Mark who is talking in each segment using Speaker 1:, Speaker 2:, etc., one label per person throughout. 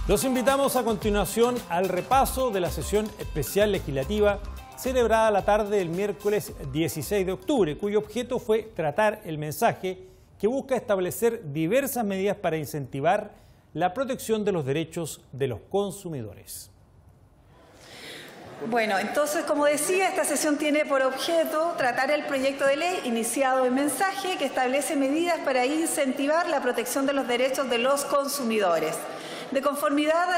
Speaker 1: Los invitamos a continuación al repaso de la sesión especial legislativa celebrada la tarde del miércoles 16 de octubre, cuyo objeto fue tratar el mensaje que busca establecer diversas medidas para incentivar la protección de los derechos de los consumidores.
Speaker 2: Bueno, entonces, como decía, esta sesión tiene por objeto tratar el proyecto de ley iniciado en mensaje que establece medidas para incentivar la protección de los derechos de los consumidores. De conformidad a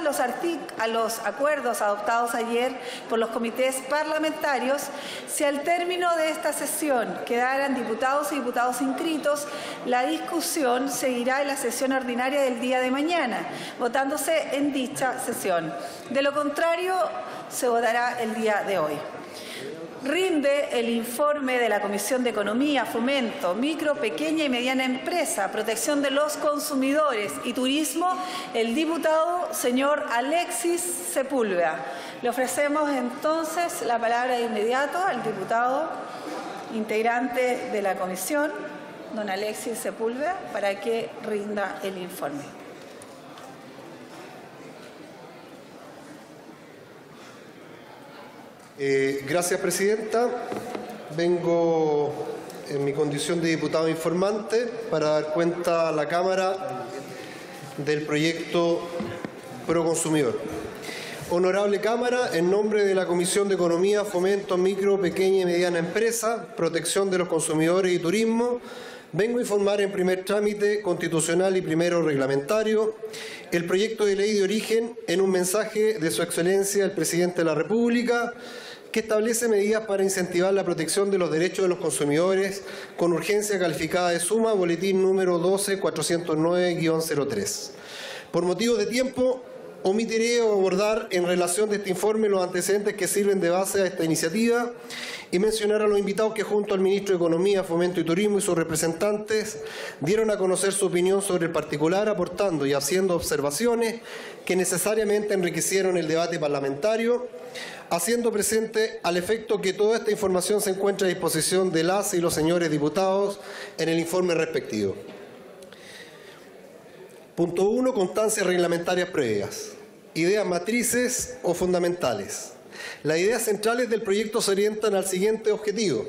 Speaker 2: los acuerdos adoptados ayer por los comités parlamentarios, si al término de esta sesión quedaran diputados y diputados inscritos, la discusión seguirá en la sesión ordinaria del día de mañana, votándose en dicha sesión. De lo contrario, se votará el día de hoy. Rinde el informe de la Comisión de Economía, Fomento, Micro, Pequeña y Mediana Empresa, Protección de los Consumidores y Turismo el diputado señor Alexis Sepúlveda. Le ofrecemos entonces la palabra de inmediato al diputado integrante de la comisión, don Alexis Sepúlveda, para que rinda el informe.
Speaker 3: Gracias, presidenta. Vengo en mi condición de diputado informante para dar cuenta a la Cámara del proyecto Pro Consumidor. Honorable Cámara, en nombre de la Comisión de Economía, Fomento, Micro, Pequeña y Mediana Empresa, Protección de los Consumidores y Turismo, vengo a informar en primer trámite constitucional y primero reglamentario el proyecto de ley de origen en un mensaje de Su Excelencia el Presidente de la República que establece medidas para incentivar la protección de los derechos de los consumidores con urgencia calificada de suma, boletín número 12-409-03. Por motivos de tiempo, omitiré abordar en relación de este informe los antecedentes que sirven de base a esta iniciativa y mencionar a los invitados que junto al Ministro de Economía, Fomento y Turismo y sus representantes dieron a conocer su opinión sobre el particular, aportando y haciendo observaciones que necesariamente enriquecieron el debate parlamentario, haciendo presente al efecto que toda esta información se encuentra a disposición de las y los señores diputados en el informe respectivo. Punto 1. Constancias reglamentarias previas. Ideas matrices o fundamentales. Las ideas centrales del proyecto se orientan al siguiente objetivo: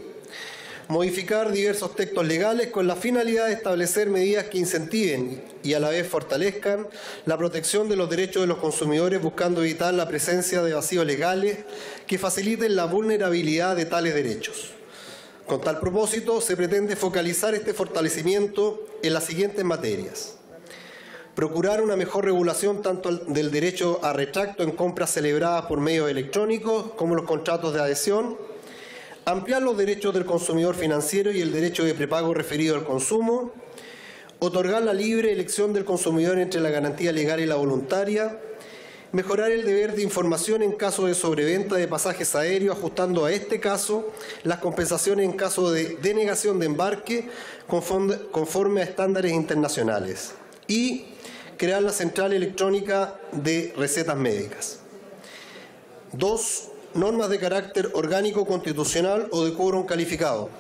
Speaker 3: modificar diversos textos legales con la finalidad de establecer medidas que incentiven y a la vez fortalezcan la protección de los derechos de los consumidores, buscando evitar la presencia de vacíos legales que faciliten la vulnerabilidad de tales derechos. Con tal propósito, se pretende focalizar este fortalecimiento en las siguientes materias: procurar una mejor regulación tanto del derecho a retracto en compras celebradas por medios electrónicos como los contratos de adhesión, ampliar los derechos del consumidor financiero y el derecho de prepago referido al consumo, otorgar la libre elección del consumidor entre la garantía legal y la voluntaria, mejorar el deber de información en caso de sobreventa de pasajes aéreos, ajustando a este caso las compensaciones en caso de denegación de embarque conforme a estándares internacionales, y crear la central electrónica de recetas médicas. 2. Normas de carácter orgánico constitucional o de quórum calificado.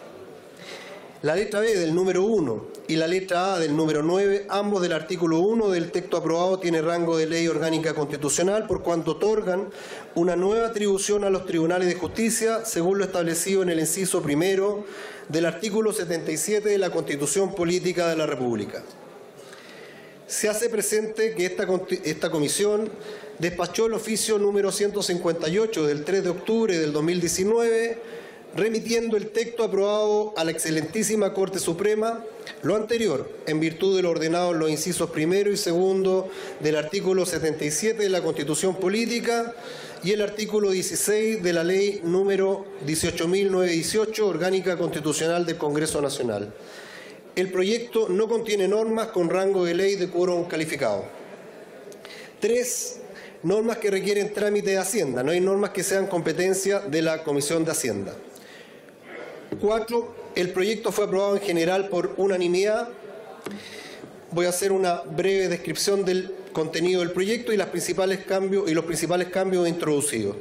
Speaker 3: La letra B del número 1 y la letra A del número 9, ambos del artículo 1 del texto aprobado, tiene rango de ley orgánica constitucional por cuanto otorgan una nueva atribución a los tribunales de justicia según lo establecido en el inciso primero del artículo 77 de la Constitución Política de la República. Se hace presente que esta comisión despachó el oficio número 158 del 3 de octubre del 2019, remitiendo el texto aprobado a la excelentísima Corte Suprema, lo anterior en virtud de lo ordenado en los incisos primero y segundo del artículo 77 de la Constitución Política y el artículo 16 de la Ley número 18.918, orgánica constitucional del Congreso Nacional. El proyecto no contiene normas con rango de ley de quórum calificado. 3. Normas que requieren trámite de Hacienda. No hay normas que sean competencia de la Comisión de Hacienda. 4. El proyecto fue aprobado en general por unanimidad. Voy a hacer una breve descripción del contenido del proyecto y los principales cambios introducidos.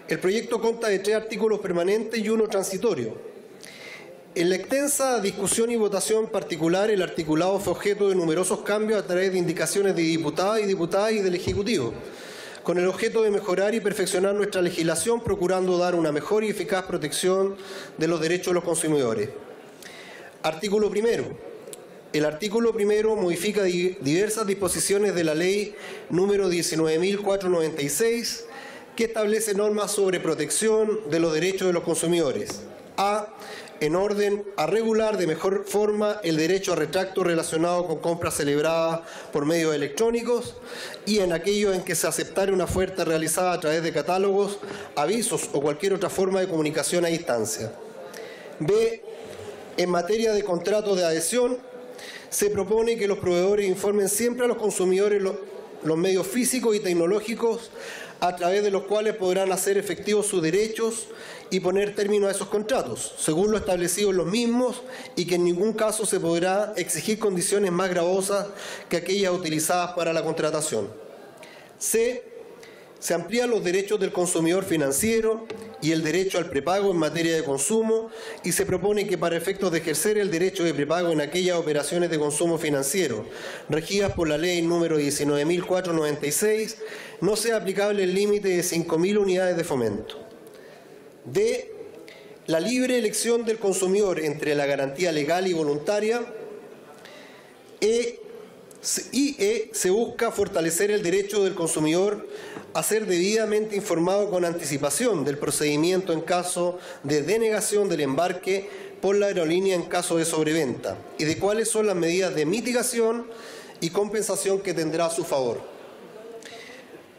Speaker 3: El proyecto consta de 3 artículos permanentes y 1 transitorio. En la extensa discusión y votación particular, el articulado fue objeto de numerosos cambios a través de indicaciones de diputadas y del Ejecutivo, con el objeto de mejorar y perfeccionar nuestra legislación, procurando dar una mejor y eficaz protección de los derechos de los consumidores. Artículo primero. El artículo primero modifica diversas disposiciones de la Ley número 19.496, que establece normas sobre protección de los derechos de los consumidores. A. En orden a regular de mejor forma el derecho a retracto relacionado con compras celebradas por medios electrónicos y en aquello en que se aceptare una oferta realizada a través de catálogos, avisos o cualquier otra forma de comunicación a distancia. B. En materia de contratos de adhesión, se propone que los proveedores informen siempre a los consumidores los medios físicos y tecnológicos a través de los cuales podrán hacer efectivos sus derechos y poner término a esos contratos, según lo establecido en los mismos, y que en ningún caso se podrá exigir condiciones más gravosas que aquellas utilizadas para la contratación. C. Se amplían los derechos del consumidor financiero y el derecho al prepago en materia de consumo, y se propone que para efectos de ejercer el derecho de prepago en aquellas operaciones de consumo financiero regidas por la Ley número 19.496 no sea aplicable el límite de 5.000 unidades de fomento. D. La libre elección del consumidor entre la garantía legal y voluntaria. Se busca fortalecer el derecho del consumidor a ser debidamente informado con anticipación del procedimiento en caso de denegación del embarque por la aerolínea en caso de sobreventa y de cuáles son las medidas de mitigación y compensación que tendrá a su favor.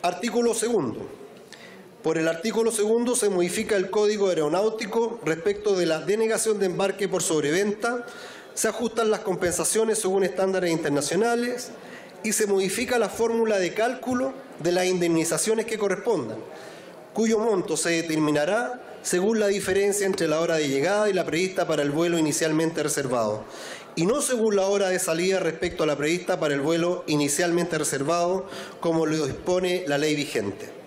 Speaker 3: Artículo segundo. Por el artículo segundo se modifica el Código Aeronáutico respecto de la denegación de embarque por sobreventa, se ajustan las compensaciones según estándares internacionales y se modifica la fórmula de cálculo de las indemnizaciones que correspondan, cuyo monto se determinará según la diferencia entre la hora de llegada y la prevista para el vuelo inicialmente reservado, y no según la hora de salida respecto a la prevista para el vuelo inicialmente reservado, como lo dispone la ley vigente.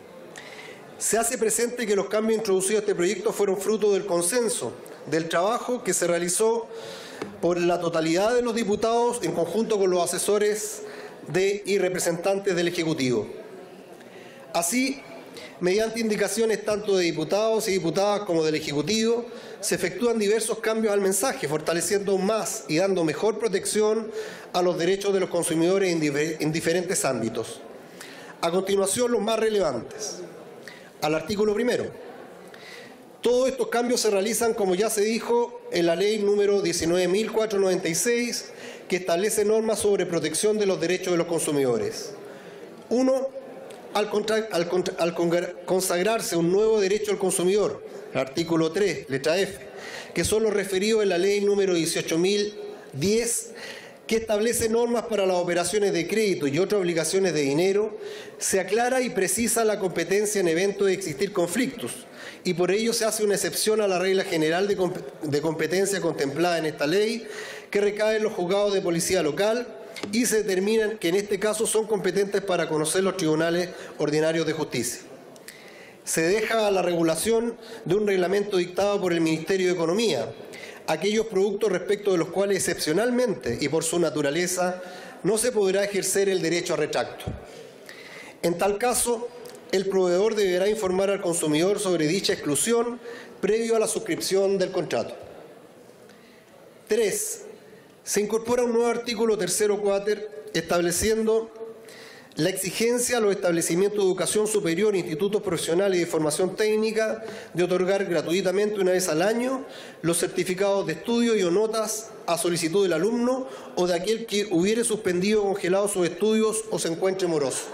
Speaker 3: Se hace presente que los cambios introducidos a este proyecto fueron fruto del consenso, del trabajo que se realizó por la totalidad de los diputados en conjunto con los asesores y representantes del Ejecutivo. Así, mediante indicaciones tanto de diputados y diputadas como del Ejecutivo, se efectúan diversos cambios al mensaje, fortaleciendo aún más y dando mejor protección a los derechos de los consumidores en diferentes ámbitos. A continuación, los más relevantes. Al artículo primero. Todos estos cambios se realizan, como ya se dijo, en la Ley número 19.496, que establece normas sobre protección de los derechos de los consumidores. 1. Al consagrarse un nuevo derecho al consumidor, el artículo 3, letra F, que son los referidos en la Ley número 18.010, que establece normas para las operaciones de crédito y otras obligaciones de dinero, se aclara y precisa la competencia en evento de existir conflictos, y por ello se hace una excepción a la regla general de competencia contemplada en esta ley, que recae en los juzgados de policía local, y se determina que en este caso son competentes para conocer los tribunales ordinarios de justicia. Se deja a la regulación de un reglamento dictado por el Ministerio de Economía aquellos productos respecto de los cuales excepcionalmente y por su naturaleza no se podrá ejercer el derecho a retracto. En tal caso, el proveedor deberá informar al consumidor sobre dicha exclusión previo a la suscripción del contrato. 3. Se incorpora un nuevo artículo tercero cuater estableciendo la exigencia a los establecimientos de educación superior, institutos profesionales y de formación técnica de otorgar gratuitamente una vez al año los certificados de estudio y o notas a solicitud del alumno o de aquel que hubiere suspendido o congelado sus estudios o se encuentre moroso.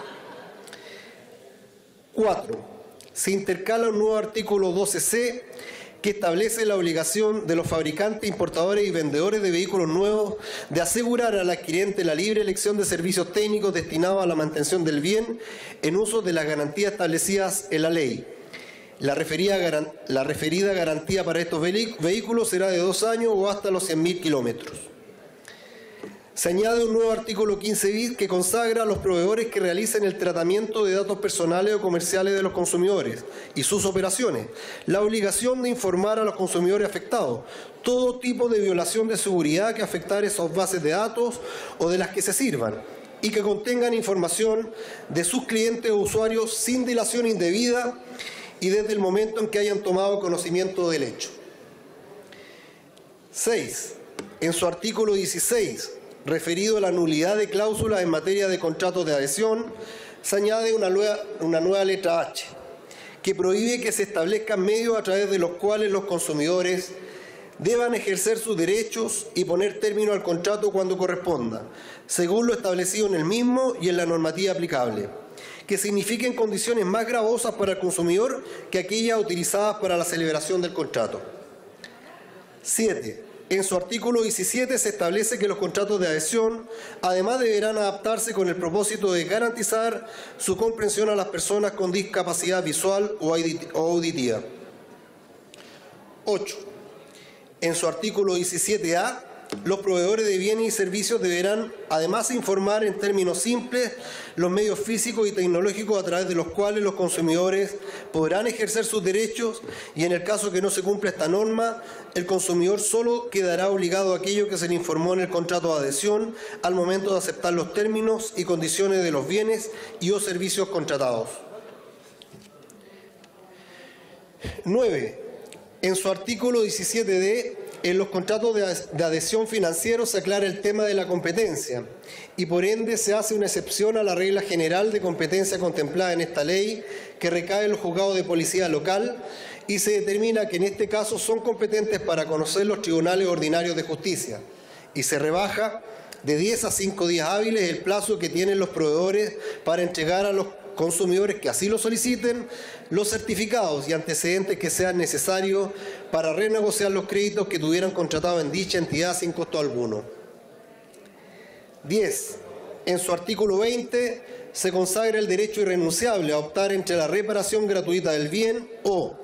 Speaker 3: 4. Se intercala un nuevo artículo 12C que establece la obligación de los fabricantes, importadores y vendedores de vehículos nuevos de asegurar al adquirente la libre elección de servicios técnicos destinados a la mantención del bien en uso de las garantías establecidas en la ley. La referida garantía para estos vehículos será de 2 años o hasta los 100.000 kilómetros. Se añade un nuevo artículo 15 bis que consagra a los proveedores que realicen el tratamiento de datos personales o comerciales de los consumidores y sus operaciones la obligación de informar a los consumidores afectados todo tipo de violación de seguridad que afectara esas bases de datos o de las que se sirvan y que contengan información de sus clientes o usuarios sin dilación indebida y desde el momento en que hayan tomado conocimiento del hecho. 6. En su artículo 16, referido a la nulidad de cláusulas en materia de contratos de adhesión, se añade una nueva letra H, que prohíbe que se establezcan medios a través de los cuales los consumidores deban ejercer sus derechos y poner término al contrato cuando corresponda, según lo establecido en el mismo y en la normativa aplicable, que signifiquen condiciones más gravosas para el consumidor que aquellas utilizadas para la celebración del contrato. 7. En su artículo 17 se establece que los contratos de adhesión además deberán adaptarse con el propósito de garantizar su comprensión a las personas con discapacidad visual o auditiva. 8. En su artículo 17A, los proveedores de bienes y servicios deberán además informar en términos simples los medios físicos y tecnológicos a través de los cuales los consumidores podrán ejercer sus derechos y en el caso que no se cumpla esta norma, el consumidor solo quedará obligado a aquello que se le informó en el contrato de adhesión al momento de aceptar los términos y condiciones de los bienes y o servicios contratados. 9. En su artículo 17D, en los contratos de adhesión financiero se aclara el tema de la competencia y por ende se hace una excepción a la regla general de competencia contemplada en esta ley que recae en los juzgados de policía local y se determina que en este caso son competentes para conocer los tribunales ordinarios de justicia y se rebaja de 10 a 5 días hábiles el plazo que tienen los proveedores para entregar a los consumidores que así lo soliciten los certificados y antecedentes que sean necesarios para renegociar los créditos que tuvieran contratado en dicha entidad sin costo alguno. 10. En su artículo 20 se consagra el derecho irrenunciable a optar entre la reparación gratuita del bien o,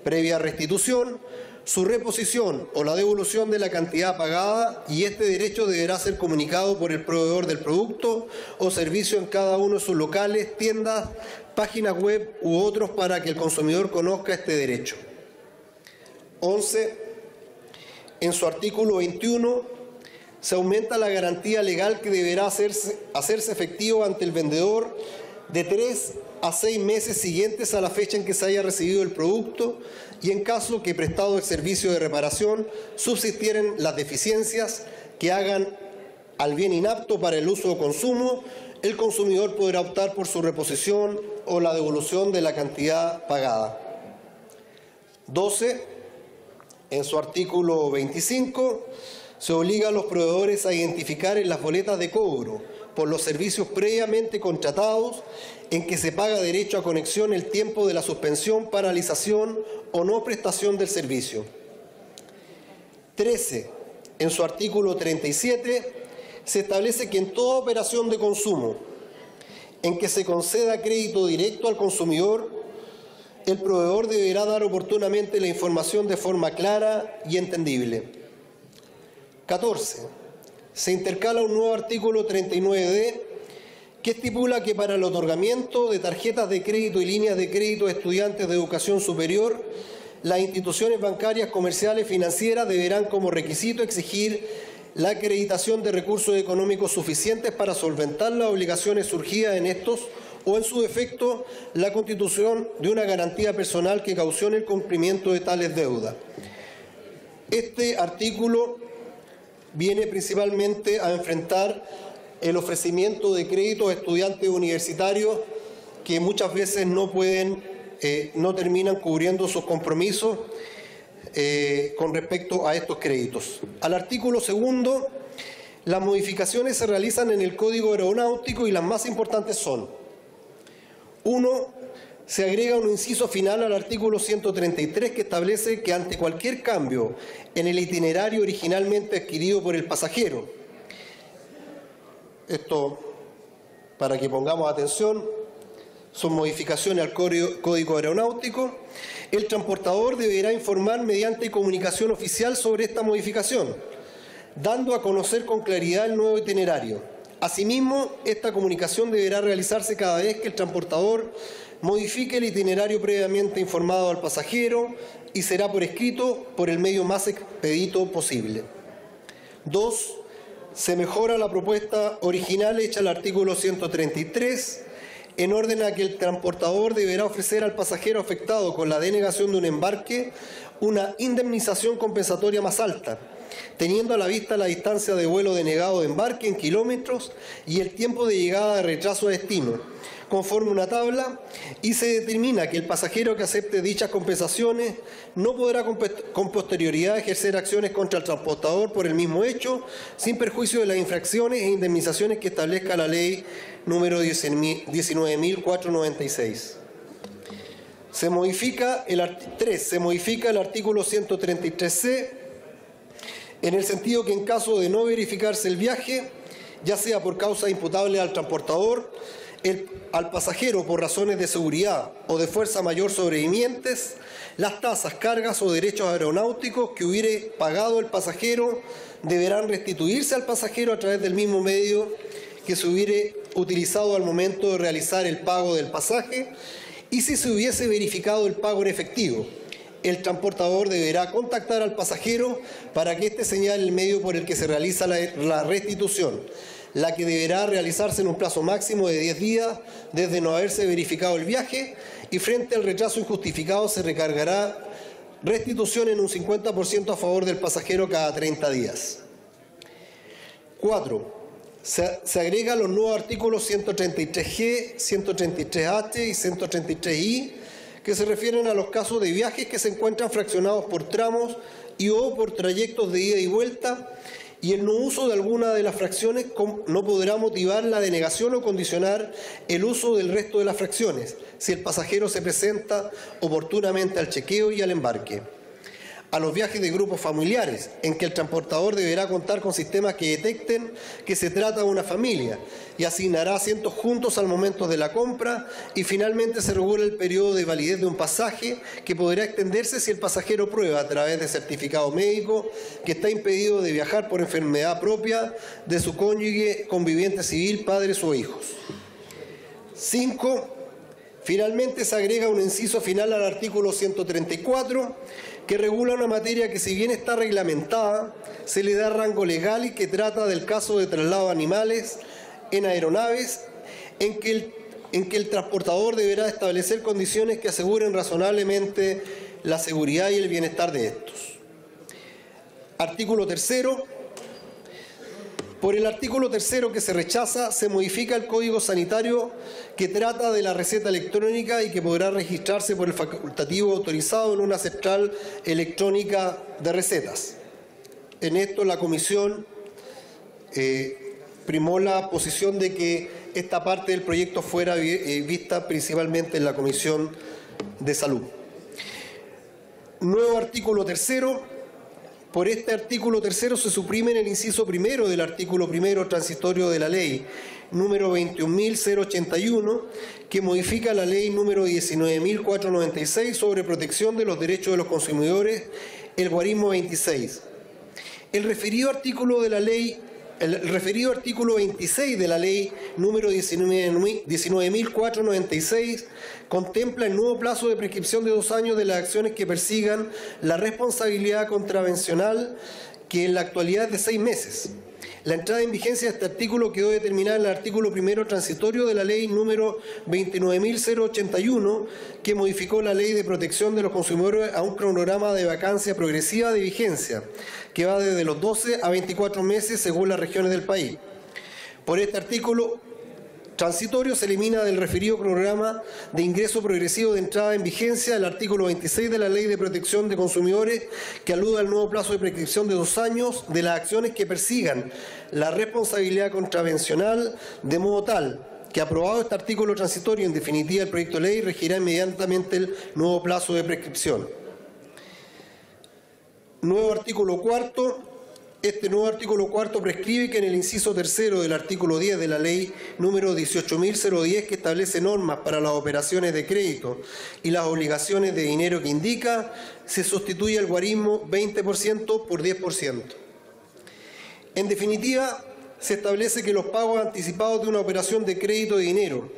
Speaker 3: previa restitución, su reposición o la devolución de la cantidad pagada y este derecho deberá ser comunicado por el proveedor del producto o servicio en cada uno de sus locales, tiendas, páginas web u otros para que el consumidor conozca este derecho. 11. En su artículo 21 se aumenta la garantía legal que deberá hacerse efectivo ante el vendedor de 3 a 6 meses siguientes a la fecha en que se haya recibido el producto y en caso que prestado el servicio de reparación subsistieren las deficiencias que hagan al bien inapto para el uso o consumo, el consumidor podrá optar por su reposición o la devolución de la cantidad pagada. 12. En su artículo 25 se obliga a los proveedores a identificar en las boletas de cobro por los servicios previamente contratados en que se paga derecho a conexión el tiempo de la suspensión, paralización o no prestación del servicio. 13. En su artículo 37 se establece que en toda operación de consumo en que se conceda crédito directo al consumidor, el proveedor deberá dar oportunamente la información de forma clara y entendible. 14. Se intercala un nuevo artículo 39D que estipula que para el otorgamiento de tarjetas de crédito y líneas de crédito a estudiantes de educación superior, las instituciones bancarias, comerciales, financieras deberán como requisito exigir la acreditación de recursos económicos suficientes para solventar las obligaciones surgidas en estos o, en su defecto, la constitución de una garantía personal que caucione el cumplimiento de tales deudas. Este artículo viene principalmente a enfrentar el ofrecimiento de créditos a estudiantes universitarios que muchas veces no terminan cubriendo sus compromisos con respecto a estos créditos. Al artículo 2, las modificaciones se realizan en el Código Aeronáutico y las más importantes son: 1. Se agrega un inciso final al artículo 133 que establece que ante cualquier cambio en el itinerario originalmente adquirido por el pasajero, esto para que pongamos atención, son modificaciones al Código Aeronáutico, el transportador deberá informar mediante comunicación oficial sobre esta modificación. dando a conocer con claridad el nuevo itinerario. Asimismo, esta comunicación deberá realizarse cada vez que el transportador modifique el itinerario previamente informado al pasajero y será por escrito por el medio más expedito posible. 2. Se mejora la propuesta original hecha al artículo 133, en orden a que el transportador deberá ofrecer al pasajero afectado con la denegación de un embarque una indemnización compensatoria más alta, teniendo a la vista la distancia de vuelo denegado de embarque en kilómetros y el tiempo de llegada de retraso a destino, conforme una tabla, y se determina que el pasajero que acepte dichas compensaciones no podrá con posterioridad ejercer acciones contra el transportador por el mismo hecho, sin perjuicio de las infracciones e indemnizaciones que establezca la ley número 19.496. Se modifica el artículo 133C en el sentido que en caso de no verificarse el viaje, ya sea por causa imputable al transportador, al pasajero por razones de seguridad o de fuerza mayor sobrevinientes, las tasas, cargas o derechos aeronáuticos que hubiere pagado el pasajero deberán restituirse al pasajero a través del mismo medio que se hubiere utilizado al momento de realizar el pago del pasaje, y si se hubiese verificado el pago en efectivo, el transportador deberá contactar al pasajero para que éste señale el medio por el que se realiza la restitución, la que deberá realizarse en un plazo máximo de 10 días desde no haberse verificado el viaje, y frente al retraso injustificado se recargará restitución en un 50% a favor del pasajero cada 30 días. 4. Se agregan los nuevos artículos 133G, 133H y 133I, que se refieren a los casos de viajes que se encuentran fraccionados por tramos y o por trayectos de ida y vuelta, y el no uso de alguna de las fracciones no podrá motivar la denegación o condicionar el uso del resto de las fracciones, si el pasajero se presenta oportunamente al chequeo y al embarque. A los viajes de grupos familiares, en que el transportador deberá contar con sistemas que detecten que se trata de una familia y asignará asientos juntos al momento de la compra, y finalmente se regula el periodo de validez de un pasaje, que podrá extenderse si el pasajero prueba a través de certificado médico que está impedido de viajar por enfermedad propia de su cónyuge, conviviente civil, padres o hijos. 5. Finalmente se agrega un inciso final al artículo 134, que regula una materia que, si bien está reglamentada, se le da rango legal y que trata del caso de traslado de animales en aeronaves, en que el transportador deberá establecer condiciones que aseguren razonablemente la seguridad y el bienestar de estos. Artículo 3. Por el artículo 3 que se rechaza, se modifica el Código Sanitario, que trata de la receta electrónica y que podrá registrarse por el facultativo autorizado en una central electrónica de recetas. En esto la Comisión primó la posición de que esta parte del proyecto fuera vista principalmente en la Comisión de Salud. Nuevo artículo 3. Por este artículo 3 se suprime el inciso primero del artículo 1 transitorio de la ley número 21.081, que modifica la ley número 19.496 sobre protección de los derechos de los consumidores, el guarismo 26. El referido artículo 26 de la ley número 19.496 contempla el nuevo plazo de prescripción de 2 años de las acciones que persigan la responsabilidad contravencional, que en la actualidad es de 6 meses. La entrada en vigencia de este artículo quedó determinada en el artículo 1 transitorio de la ley número 29.081, que modificó la ley de protección de los consumidores a un cronograma de vacancia progresiva de vigencia, que va desde los 12 a 24 meses según las regiones del país. Por este artículo transitorio se elimina del referido programa de ingreso progresivo de entrada en vigencia el artículo 26 de la Ley de Protección de Consumidores, que alude al nuevo plazo de prescripción de 2 años de las acciones que persigan la responsabilidad contravencional, de modo tal que, aprobado este artículo transitorio, en definitiva el proyecto de ley regirá inmediatamente el nuevo plazo de prescripción. Nuevo artículo 4. Este nuevo artículo 4 prescribe que en el inciso 3 del artículo 10 de la ley número 18.010, que establece normas para las operaciones de crédito y las obligaciones de dinero que indica, se sustituye el guarismo 20% por 10%. En definitiva, se establece que los pagos anticipados de una operación de crédito de dinero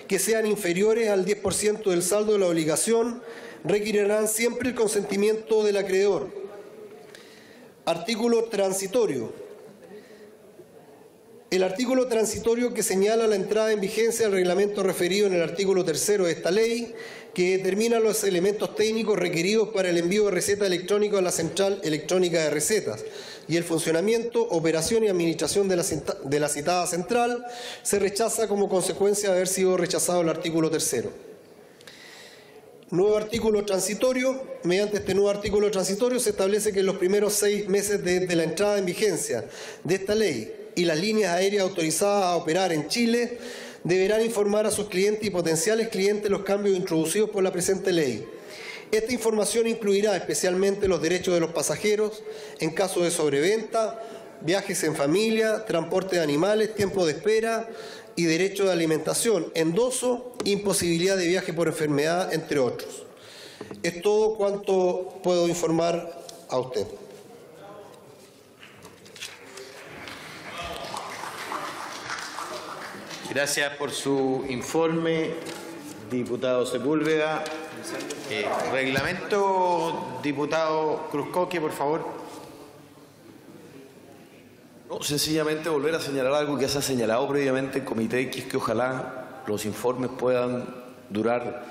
Speaker 3: que sean inferiores al 10% del saldo de la obligación requerirán siempre el consentimiento del acreedor. Artículo transitorio. El artículo transitorio que señala la entrada en vigencia del reglamento referido en el artículo 3º de esta ley, que determina los elementos técnicos requeridos para el envío de receta electrónica a la Central Electrónica de Recetas y el funcionamiento, operación y administración de la citada central, se rechaza como consecuencia de haber sido rechazado el artículo 3º. Nuevo artículo transitorio. Mediante este nuevo artículo transitorio se establece que en los primeros 6 meses de la entrada en vigencia de esta ley y las líneas aéreas autorizadas a operar en Chile deberán informar a sus clientes y potenciales clientes los cambios introducidos por la presente ley. Esta información incluirá especialmente los derechos de los pasajeros en caso de sobreventa, viajes en familia, transporte de animales, tiempo de espera y derecho de alimentación, endoso, imposibilidad de viaje por enfermedad, entre otros. Es todo cuanto puedo informar a usted.
Speaker 4: Gracias por su informe, diputado Sepúlveda. Reglamento, diputado Cruzcoque, por favor.
Speaker 5: No, sencillamente volver a señalar algo que se ha señalado previamente en comité, que es que ojalá los informes puedan durar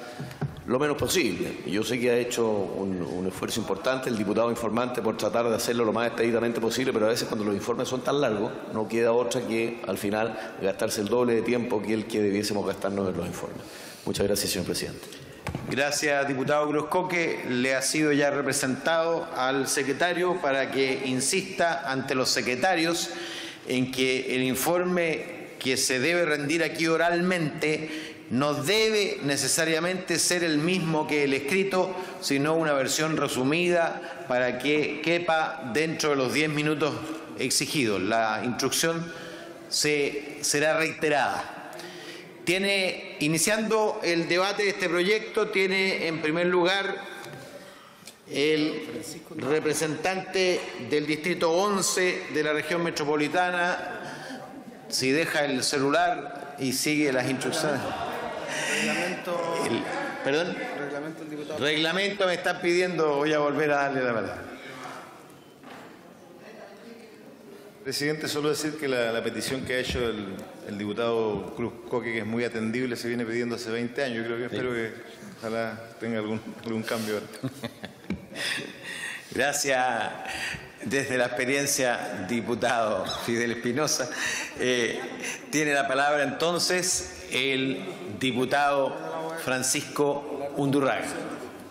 Speaker 5: lo menos posible. Yo sé que ha hecho un esfuerzo importante el diputado informante por tratar de hacerlo lo más expeditamente posible, pero a veces cuando los informes son tan largos no queda otra que al final gastarse el doble de tiempo que el que debiésemos gastarnos en los informes. Muchas gracias, señor presidente.
Speaker 4: Gracias, diputado Cruzcoque. Le ha sido ya representado al secretario para que insista ante los secretarios en que el informe que se debe rendir aquí oralmente no debe necesariamente ser el mismo que el escrito, sino una versión resumida para que quepa dentro de los 10 minutos exigidos. La instrucción será reiterada. Iniciando el debate de este proyecto, tiene en primer lugar el representante del distrito 11 de la región metropolitana. Si deja el celular y sigue las instrucciones. Reglamento me están pidiendo, voy a volver a darle la palabra.
Speaker 6: Presidente, solo decir que la petición que ha hecho el diputado Cruzcoque, que es muy atendible, se viene pidiendo hace 20 años. Yo creo que espero que ojalá tenga algún cambio.
Speaker 4: Gracias. Desde la experiencia, diputado Fidel Espinosa. Tiene la palabra entonces el diputado Francisco Undurraga.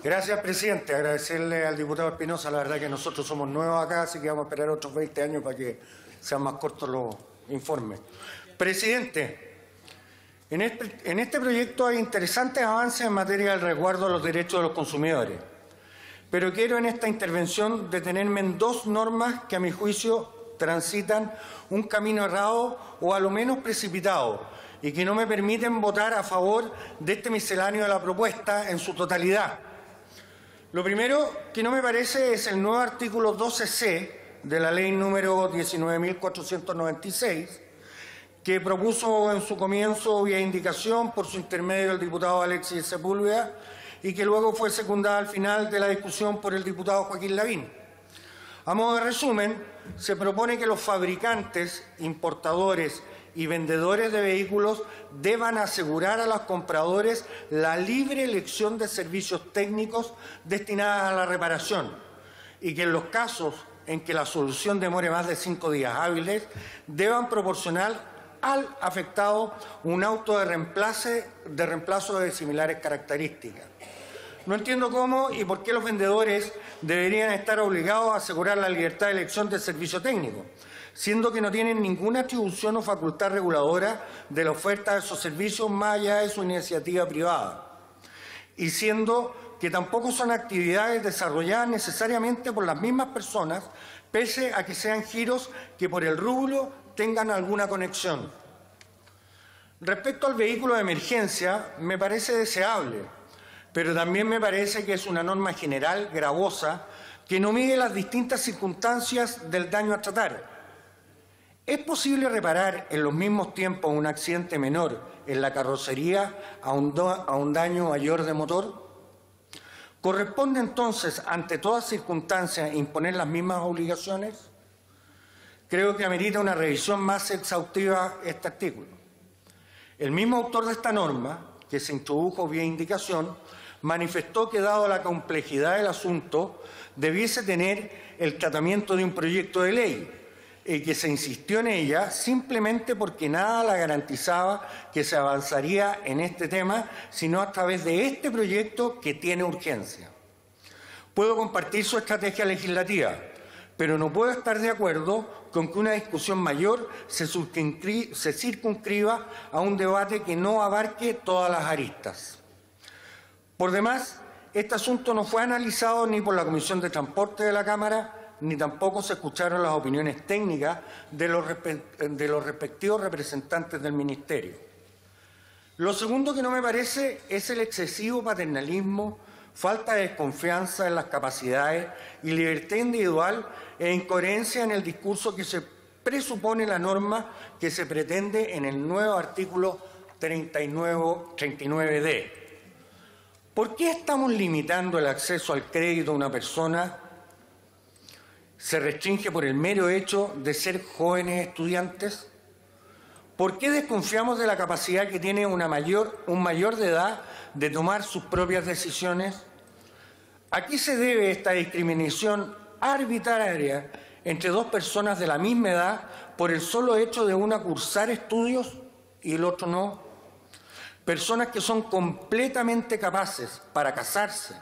Speaker 7: Gracias, presidente. Agradecerle al diputado Espinosa. La verdad que nosotros somos nuevos acá, así que vamos a esperar otros 20 años para que sean más cortos los informes. Presidente, en este proyecto hay interesantes avances en materia del resguardo de los derechos de los consumidores. Pero quiero en esta intervención detenerme en 2 normas que a mi juicio transitan un camino errado o a lo menos precipitado y que no me permiten votar a favor de este misceláneo de la propuesta en su totalidad. Lo primero que no me parece es el nuevo artículo 12C de la ley número 19.496, que propuso en su comienzo vía indicación por su intermedio el diputado Alexis Sepúlveda y que luego fue secundada al final de la discusión por el diputado Joaquín Lavín. A modo de resumen, se propone que los fabricantes, importadores y vendedores de vehículos deban asegurar a los compradores la libre elección de servicios técnicos destinados a la reparación y que en los casos en que la solución demore más de 5 días hábiles, deban proporcionar al afectado un auto de reemplazo de similares características. No entiendo cómo y por qué los vendedores deberían estar obligados a asegurar la libertad de elección del servicio técnico, siendo que no tienen ninguna atribución o facultad reguladora de la oferta de esos servicios más allá de su iniciativa privada, y siendo que tampoco son actividades desarrolladas necesariamente por las mismas personas, pese a que sean giros que por el rubro tengan alguna conexión. Respecto al vehículo de emergencia, me parece deseable, pero también me parece que es una norma general gravosa que no mide las distintas circunstancias del daño a tratar. ¿Es posible reparar en los mismos tiempos un accidente menor en la carrocería a un daño mayor de motor? ¿Corresponde entonces, ante todas circunstancias, imponer las mismas obligaciones? Creo que amerita una revisión más exhaustiva este artículo. El mismo autor de esta norma, que se introdujo vía indicación, manifestó que, dado la complejidad del asunto, debiese tener el tratamiento de un proyecto de ley y que se insistió en ella simplemente porque nada la garantizaba que se avanzaría en este tema, sino a través de este proyecto que tiene urgencia. Puedo compartir su estrategia legislativa, pero no puedo estar de acuerdo con que una discusión mayor se circunscriba a un debate que no abarque todas las aristas. Por demás, este asunto no fue analizado ni por la Comisión de Transporte de la Cámara, ni tampoco se escucharon las opiniones técnicas de los respectivos representantes del Ministerio. Lo segundo que no me parece es el excesivo paternalismo, falta de desconfianza en las capacidades y libertad individual e incoherencia en el discurso que se presupone la norma que se pretende en el nuevo artículo 39D. ¿Por qué estamos limitando el acceso al crédito a una persona? ¿Se restringe por el mero hecho de ser jóvenes estudiantes? ¿Por qué desconfiamos de la capacidad que tiene un mayor de edad de tomar sus propias decisiones? ¿A qué se debe esta discriminación arbitraria entre dos personas de la misma edad por el solo hecho de una cursar estudios y el otro no? Personas que son completamente capaces para casarse,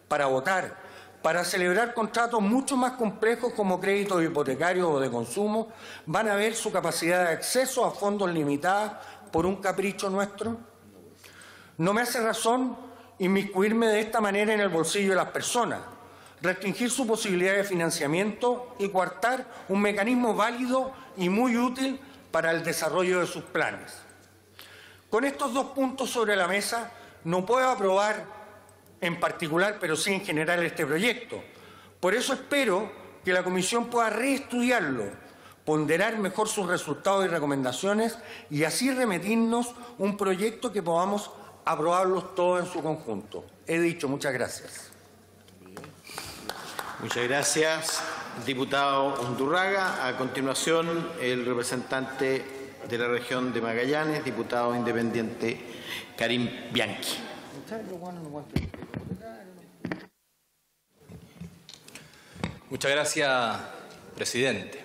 Speaker 7: para votar, para celebrar contratos mucho más complejos como créditos hipotecarios o de consumo, ¿van a ver su capacidad de acceso a fondos limitada por un capricho nuestro? No me hace razón inmiscuirme de esta manera en el bolsillo de las personas, restringir su posibilidad de financiamiento y coartar un mecanismo válido y muy útil para el desarrollo de sus planes. Con estos dos puntos sobre la mesa, no puedo aprobar en particular, pero sí en general, este proyecto. Por eso espero que la Comisión pueda reestudiarlo, ponderar mejor sus resultados y recomendaciones y así remitirnos un proyecto que podamos aprobarlos todos en su conjunto. He dicho, muchas gracias.
Speaker 4: Muchas gracias, diputado Undurraga. A continuación, el representante de la región de Magallanes, diputado independiente Karim Bianchi.
Speaker 8: Muchas gracias, presidente.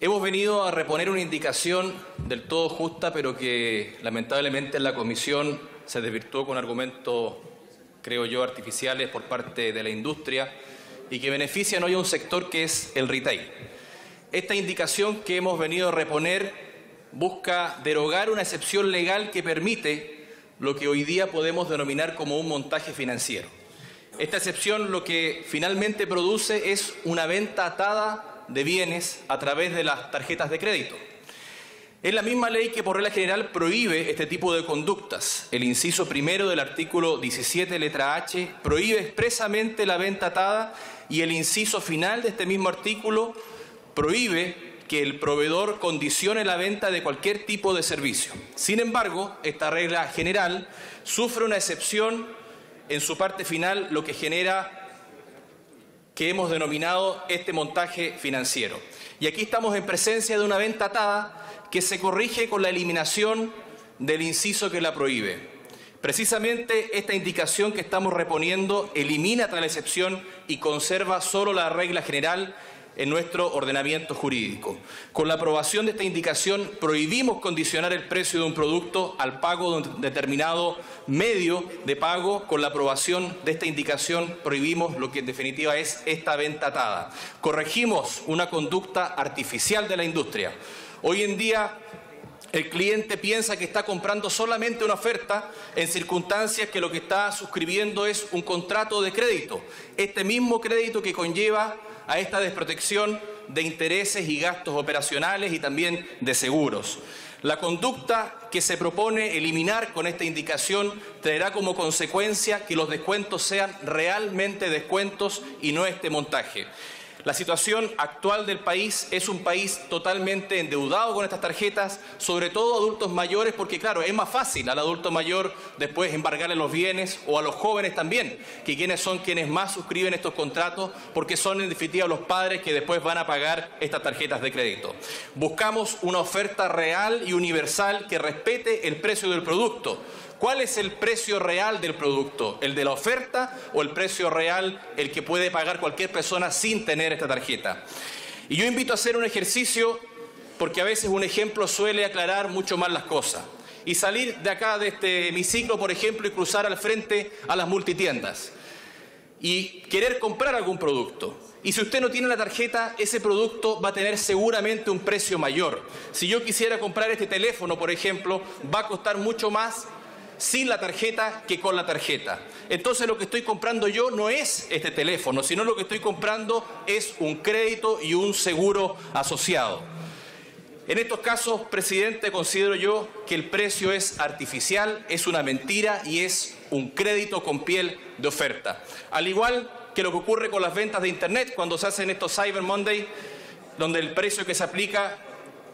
Speaker 8: Hemos venido a reponer una indicación del todo justa, pero que lamentablemente en la comisión se desvirtuó con argumentos, creo yo, artificiales por parte de la industria y que benefician hoy a un sector que es el retail. Esta indicación que hemos venido a reponer busca derogar una excepción legal que permite lo que hoy día podemos denominar como un montaje financiero. Esta excepción lo que finalmente produce es una venta atada de bienes a través de las tarjetas de crédito. Es la misma ley que por regla general prohíbe este tipo de conductas. El inciso primero del artículo 17, letra H, prohíbe expresamente la venta atada y el inciso final de este mismo artículo prohíbe que el proveedor condicione la venta de cualquier tipo de servicio. Sin embargo, esta regla general sufre una excepción en su parte final, lo que genera que hemos denominado este montaje financiero. Y aquí estamos en presencia de una venta atada que se corrige con la eliminación del inciso que la prohíbe. Precisamente esta indicación que estamos reponiendo elimina tal excepción y conserva solo la regla general en nuestro ordenamiento jurídico. Con la aprobación de esta indicación prohibimos condicionar el precio de un producto al pago de un determinado medio de pago. Con la aprobación de esta indicación prohibimos lo que en definitiva es esta venta atada. Corregimos una conducta artificial de la industria. Hoy en día el cliente piensa que está comprando solamente una oferta en circunstancias que lo que está suscribiendo es un contrato de crédito. Este mismo crédito que conlleva a esta desprotección de intereses y gastos operacionales y también de seguros. La conducta que se propone eliminar con esta indicación traerá como consecuencia que los descuentos sean realmente descuentos y no este montaje. La situación actual del país es un país totalmente endeudado con estas tarjetas, sobre todo adultos mayores, porque claro, es más fácil al adulto mayor después embargarle los bienes, o a los jóvenes también, que quienes más suscriben estos contratos, porque son en definitiva los padres que después van a pagar estas tarjetas de crédito. Buscamos una oferta real y universal que respete el precio del producto. ¿Cuál es el precio real del producto? ¿El de la oferta o el precio real, el que puede pagar cualquier persona sin tener esta tarjeta? Y yo invito a hacer un ejercicio, porque a veces un ejemplo suele aclarar mucho más las cosas. Y salir de acá, de este hemiciclo, por ejemplo, y cruzar al frente a las multitiendas y querer comprar algún producto. Y si usted no tiene la tarjeta, ese producto va a tener seguramente un precio mayor. Si yo quisiera comprar este teléfono, por ejemplo, va a costar mucho más sin la tarjeta que con la tarjeta. Entonces lo que estoy comprando yo no es este teléfono, sino lo que estoy comprando es un crédito y un seguro asociado. En estos casos, presidente, considero yo que el precio es artificial, es una mentira y es un crédito con piel de oferta. Al igual que lo que ocurre con las ventas de Internet, cuando se hacen estos Cyber Monday, donde el precio que se aplica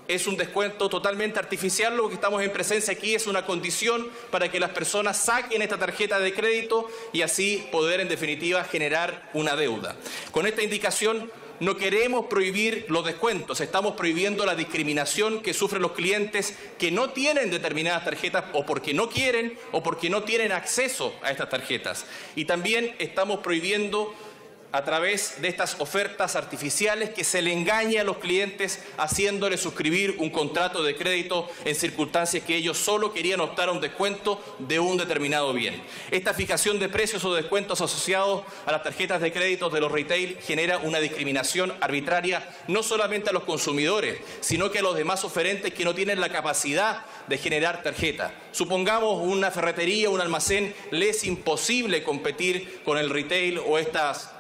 Speaker 8: es un descuento totalmente artificial. Lo que estamos en presencia aquí es una condición para que las personas saquen esta tarjeta de crédito y así poder, en definitiva, generar una deuda. Con esta indicación no queremos prohibir los descuentos, estamos prohibiendo la discriminación que sufren los clientes que no tienen determinadas tarjetas o porque no quieren o porque no tienen acceso a estas tarjetas. Y también estamos prohibiendo a través de estas ofertas artificiales que se le engañe a los clientes haciéndoles suscribir un contrato de crédito en circunstancias que ellos solo querían optar a un descuento de un determinado bien. Esta fijación de precios o descuentos asociados a las tarjetas de crédito de los retail genera una discriminación arbitraria no solamente a los consumidores, sino que a los demás oferentes que no tienen la capacidad de generar tarjeta. Supongamos una ferretería, un almacén, le es imposible competir con el retail o estas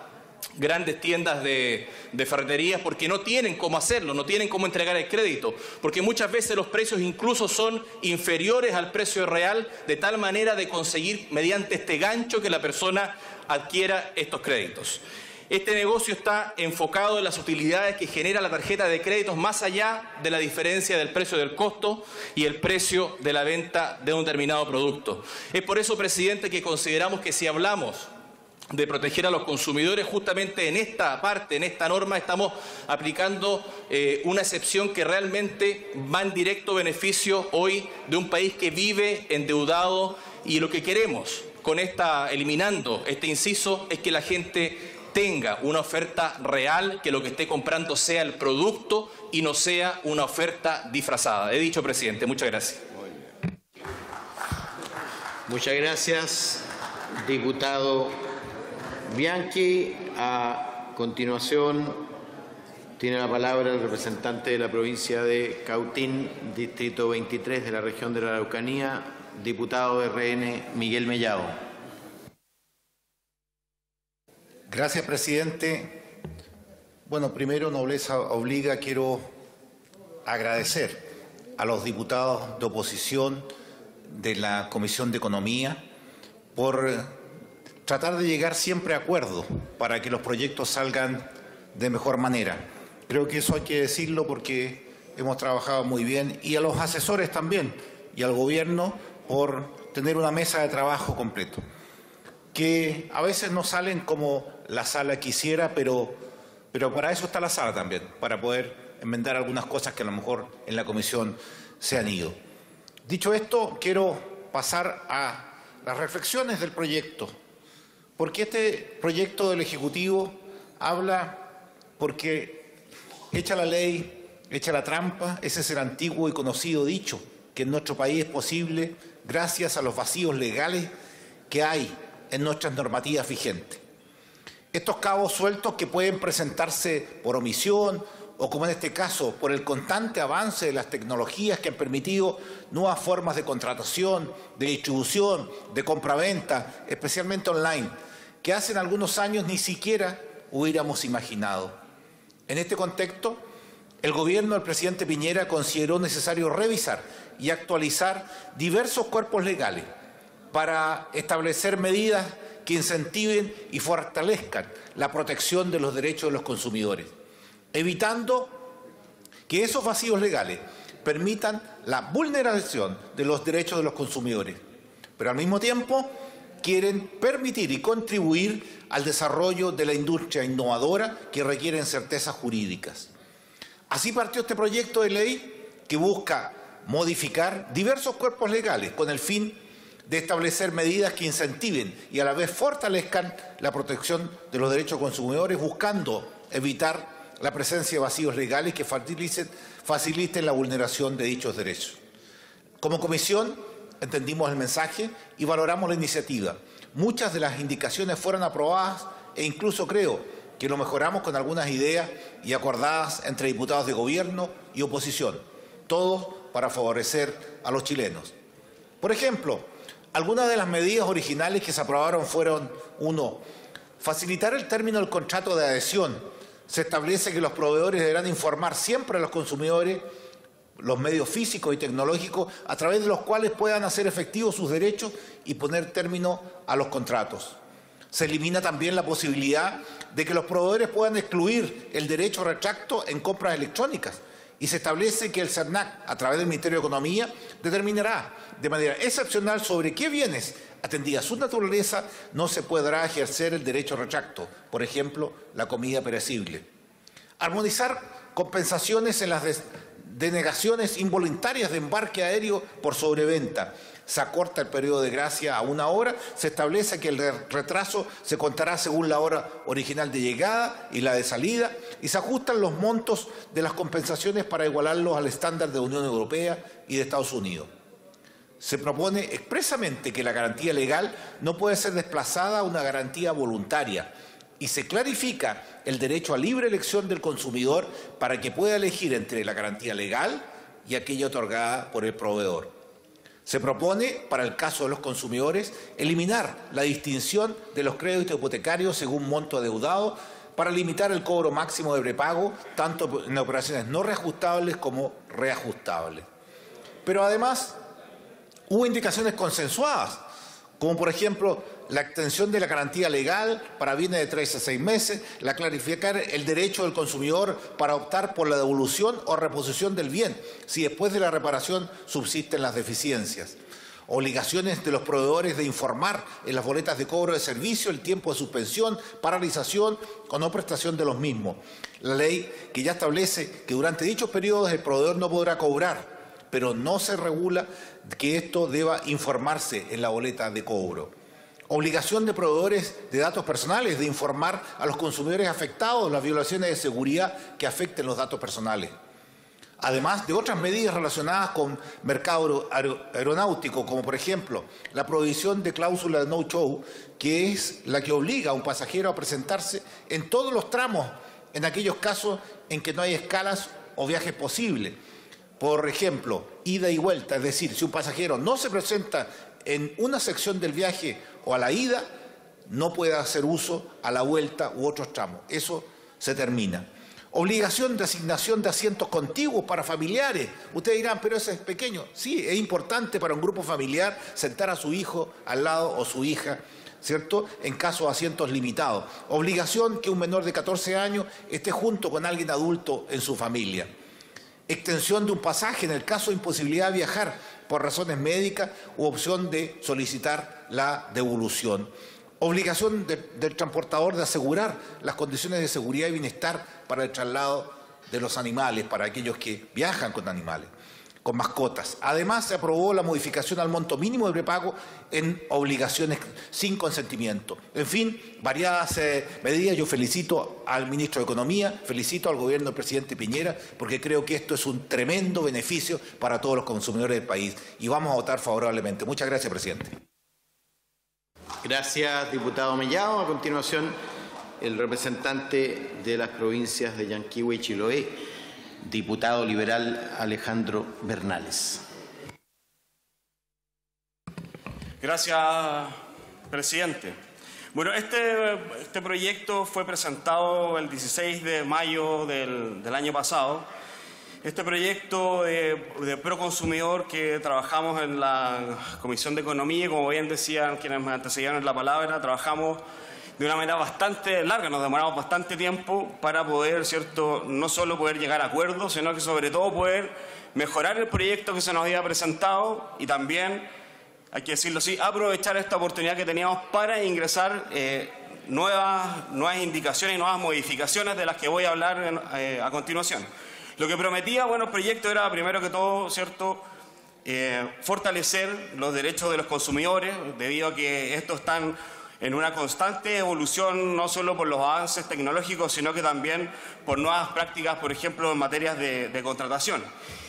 Speaker 8: grandes tiendas de ferreterías porque no tienen cómo hacerlo, no tienen cómo entregar el crédito, porque muchas veces los precios incluso son inferiores al precio real, de tal manera de conseguir mediante este gancho que la persona adquiera estos créditos. Este negocio está enfocado en las utilidades que genera la tarjeta de créditos más allá de la diferencia del precio del costo y el precio de la venta de un determinado producto. Es por eso, presidente, que consideramos que si hablamos de proteger a los consumidores, justamente en esta parte, en esta norma, estamos aplicando una excepción que realmente va en directo beneficio hoy de un país que vive endeudado, y lo que queremos eliminando este inciso es que la gente tenga una oferta real, que lo que esté comprando sea el producto y no sea una oferta disfrazada. He dicho, presidente. Muchas gracias.
Speaker 4: Muchas gracias, diputado Bianchi. A continuación tiene la palabra el representante de la provincia de Cautín, distrito 23 de la región de la Araucanía, diputado RN Miguel Mellado.
Speaker 9: Gracias, presidente. Bueno, primero, nobleza obliga, quiero agradecer a los diputados de oposición de la Comisión de Economía por tratar de llegar siempre a acuerdos para que los proyectos salgan de mejor manera. Creo que eso hay que decirlo porque hemos trabajado muy bien, y a los asesores también, y al gobierno por tener una mesa de trabajo completo, que a veces no salen como la sala quisiera, pero para eso está la sala también, para poder enmendar algunas cosas que a lo mejor en la comisión se han ido. Dicho esto, quiero pasar a las reflexiones del proyecto, porque este proyecto del Ejecutivo habla porque echa la ley, echa la trampa. Ese es el antiguo y conocido dicho, que en nuestro país es posible gracias a los vacíos legales que hay en nuestras normativas vigentes. Estos cabos sueltos que pueden presentarse por omisión o, como en este caso, por el constante avance de las tecnologías que han permitido nuevas formas de contratación, de distribución, de compraventa, especialmente online, que hace algunos años ni siquiera hubiéramos imaginado. En este contexto, el gobierno del presidente Piñera consideró necesario revisar y actualizar diversos cuerpos legales para establecer medidas que incentiven y fortalezcan la protección de los derechos de los consumidores, evitando que esos vacíos legales permitan la vulneración de los derechos de los consumidores, pero al mismo tiempo quieren permitir y contribuir al desarrollo de la industria innovadora que requieren certezas jurídicas. Así partió este proyecto de ley que busca modificar diversos cuerpos legales con el fin de establecer medidas que incentiven y a la vez fortalezcan la protección de los derechos consumidores, buscando evitar la presencia de vacíos legales que faciliten la vulneración de dichos derechos. Como comisión entendimos el mensaje y valoramos la iniciativa. Muchas de las indicaciones fueron aprobadas e incluso creo que lo mejoramos con algunas ideas y acordadas entre diputados de gobierno y oposición, todos para favorecer a los chilenos. Por ejemplo, algunas de las medidas originales que se aprobaron fueron: 1. Facilitar el término del contrato de adhesión. Se establece que los proveedores deberán informar siempre a los consumidores los medios físicos y tecnológicos a través de los cuales puedan hacer efectivos sus derechos y poner término a los contratos. Se elimina también la posibilidad de que los proveedores puedan excluir el derecho retracto en compras electrónicas y se establece que el CERNAC, a través del Ministerio de Economía, determinará de manera excepcional sobre qué bienes, atendida su naturaleza, no se podrá ejercer el derecho retracto, por ejemplo, la comida perecible. Armonizar compensaciones en las denegaciones involuntarias de embarque aéreo por sobreventa. Se acorta el periodo de gracia a 1 hora, se establece que el retraso se contará según la hora original de llegada y la de salida, y se ajustan los montos de las compensaciones para igualarlos al estándar de la Unión Europea y de Estados Unidos. Se propone expresamente que la garantía legal no puede ser desplazada a una garantía voluntaria, y se clarifica el derecho a libre elección del consumidor para que pueda elegir entre la garantía legal y aquella otorgada por el proveedor. Se propone, para el caso de los consumidores, eliminar la distinción de los créditos hipotecarios según monto adeudado para limitar el cobro máximo de prepago, tanto en operaciones no reajustables como reajustables. Pero además, hubo indicaciones consensuadas, como por ejemplo la extensión de la garantía legal para bienes de 3 a 6 meses, la clarificar el derecho del consumidor para optar por la devolución o reposición del bien, si después de la reparación subsisten las deficiencias. Obligaciones de los proveedores de informar en las boletas de cobro de servicio el tiempo de suspensión, paralización o no prestación de los mismos. La ley que ya establece que durante dichos periodos el proveedor no podrá cobrar, pero no se regula que esto deba informarse en la boleta de cobro. Obligación de proveedores de datos personales de informar a los consumidores afectados de las violaciones de seguridad que afecten los datos personales. Además de otras medidas relacionadas con mercado aeronáutico, como por ejemplo la prohibición de cláusula de no-show, que es la que obliga a un pasajero a presentarse en todos los tramos en aquellos casos en que no hay escalas o viajes posibles. Por ejemplo, ida y vuelta, es decir, si un pasajero no se presenta en una sección del viaje o a la ida, no puede hacer uso a la vuelta u otros tramos. Eso se termina. Obligación de asignación de asientos contiguos para familiares. Ustedes dirán, pero ese es pequeño. Sí, es importante para un grupo familiar sentar a su hijo al lado o su hija, ¿cierto?, en caso de asientos limitados. Obligación que un menor de 14 años esté junto con alguien adulto en su familia. Extensión de un pasaje en el caso de imposibilidad de viajar por razones médicas u opción de solicitar la devolución. Obligación del transportador de asegurar las condiciones de seguridad y bienestar para el traslado de los animales, para aquellos que viajan con animales, con mascotas. Además, se aprobó la modificación al monto mínimo de prepago en obligaciones sin consentimiento. En fin, variadas medidas. Yo felicito al ministro de Economía, felicito al gobierno del presidente Piñera, porque creo que esto es un tremendo beneficio para todos los consumidores del país y vamos a votar favorablemente. Muchas gracias, presidente.
Speaker 4: Gracias, diputado Mellado. A continuación, el representante de las provincias de Yanquihue y Chiloé, diputado liberal Alejandro Bernales.
Speaker 10: Gracias, presidente. Bueno, este proyecto fue presentado el 16 de mayo del año pasado Este proyecto de Proconsumidor que trabajamos en la Comisión de Economía, como bien decían quienes me antecedieron en la palabra, trabajamos de una manera bastante larga, nos demoramos bastante tiempo para poder, ¿cierto?, no solo poder llegar a acuerdos, sino que sobre todo poder mejorar el proyecto que se nos había presentado y también, hay que decirlo así, aprovechar esta oportunidad que teníamos para ingresar nuevas indicaciones y nuevas modificaciones de las que voy a hablar a continuación. Lo que prometía, bueno, el proyecto era, primero que todo, ¿cierto?, fortalecer los derechos de los consumidores, debido a que estos están en una constante evolución, no solo por los avances tecnológicos, sino que también por nuevas prácticas, por ejemplo, en materias de contratación.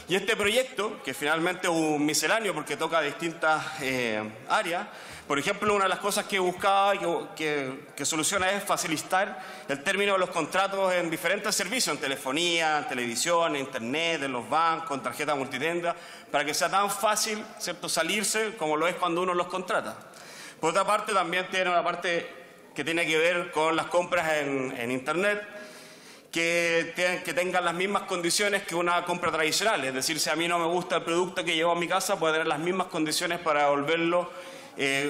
Speaker 10: Y este proyecto, que finalmente es un misceláneo porque toca distintas áreas, por ejemplo, una de las cosas que buscaba y que soluciona es facilitar el término de los contratos en diferentes servicios, en telefonía, en televisión, en internet, en los bancos, en tarjeta multitienda, para que sea tan fácil, ¿cierto?, salirse como lo es cuando uno los contrata. Por otra parte, también tiene una parte que tiene que ver con las compras en internet, que tengan las mismas condiciones que una compra tradicional. Es decir, si a mí no me gusta el producto que llevo a mi casa, puede tener las mismas condiciones para devolverlo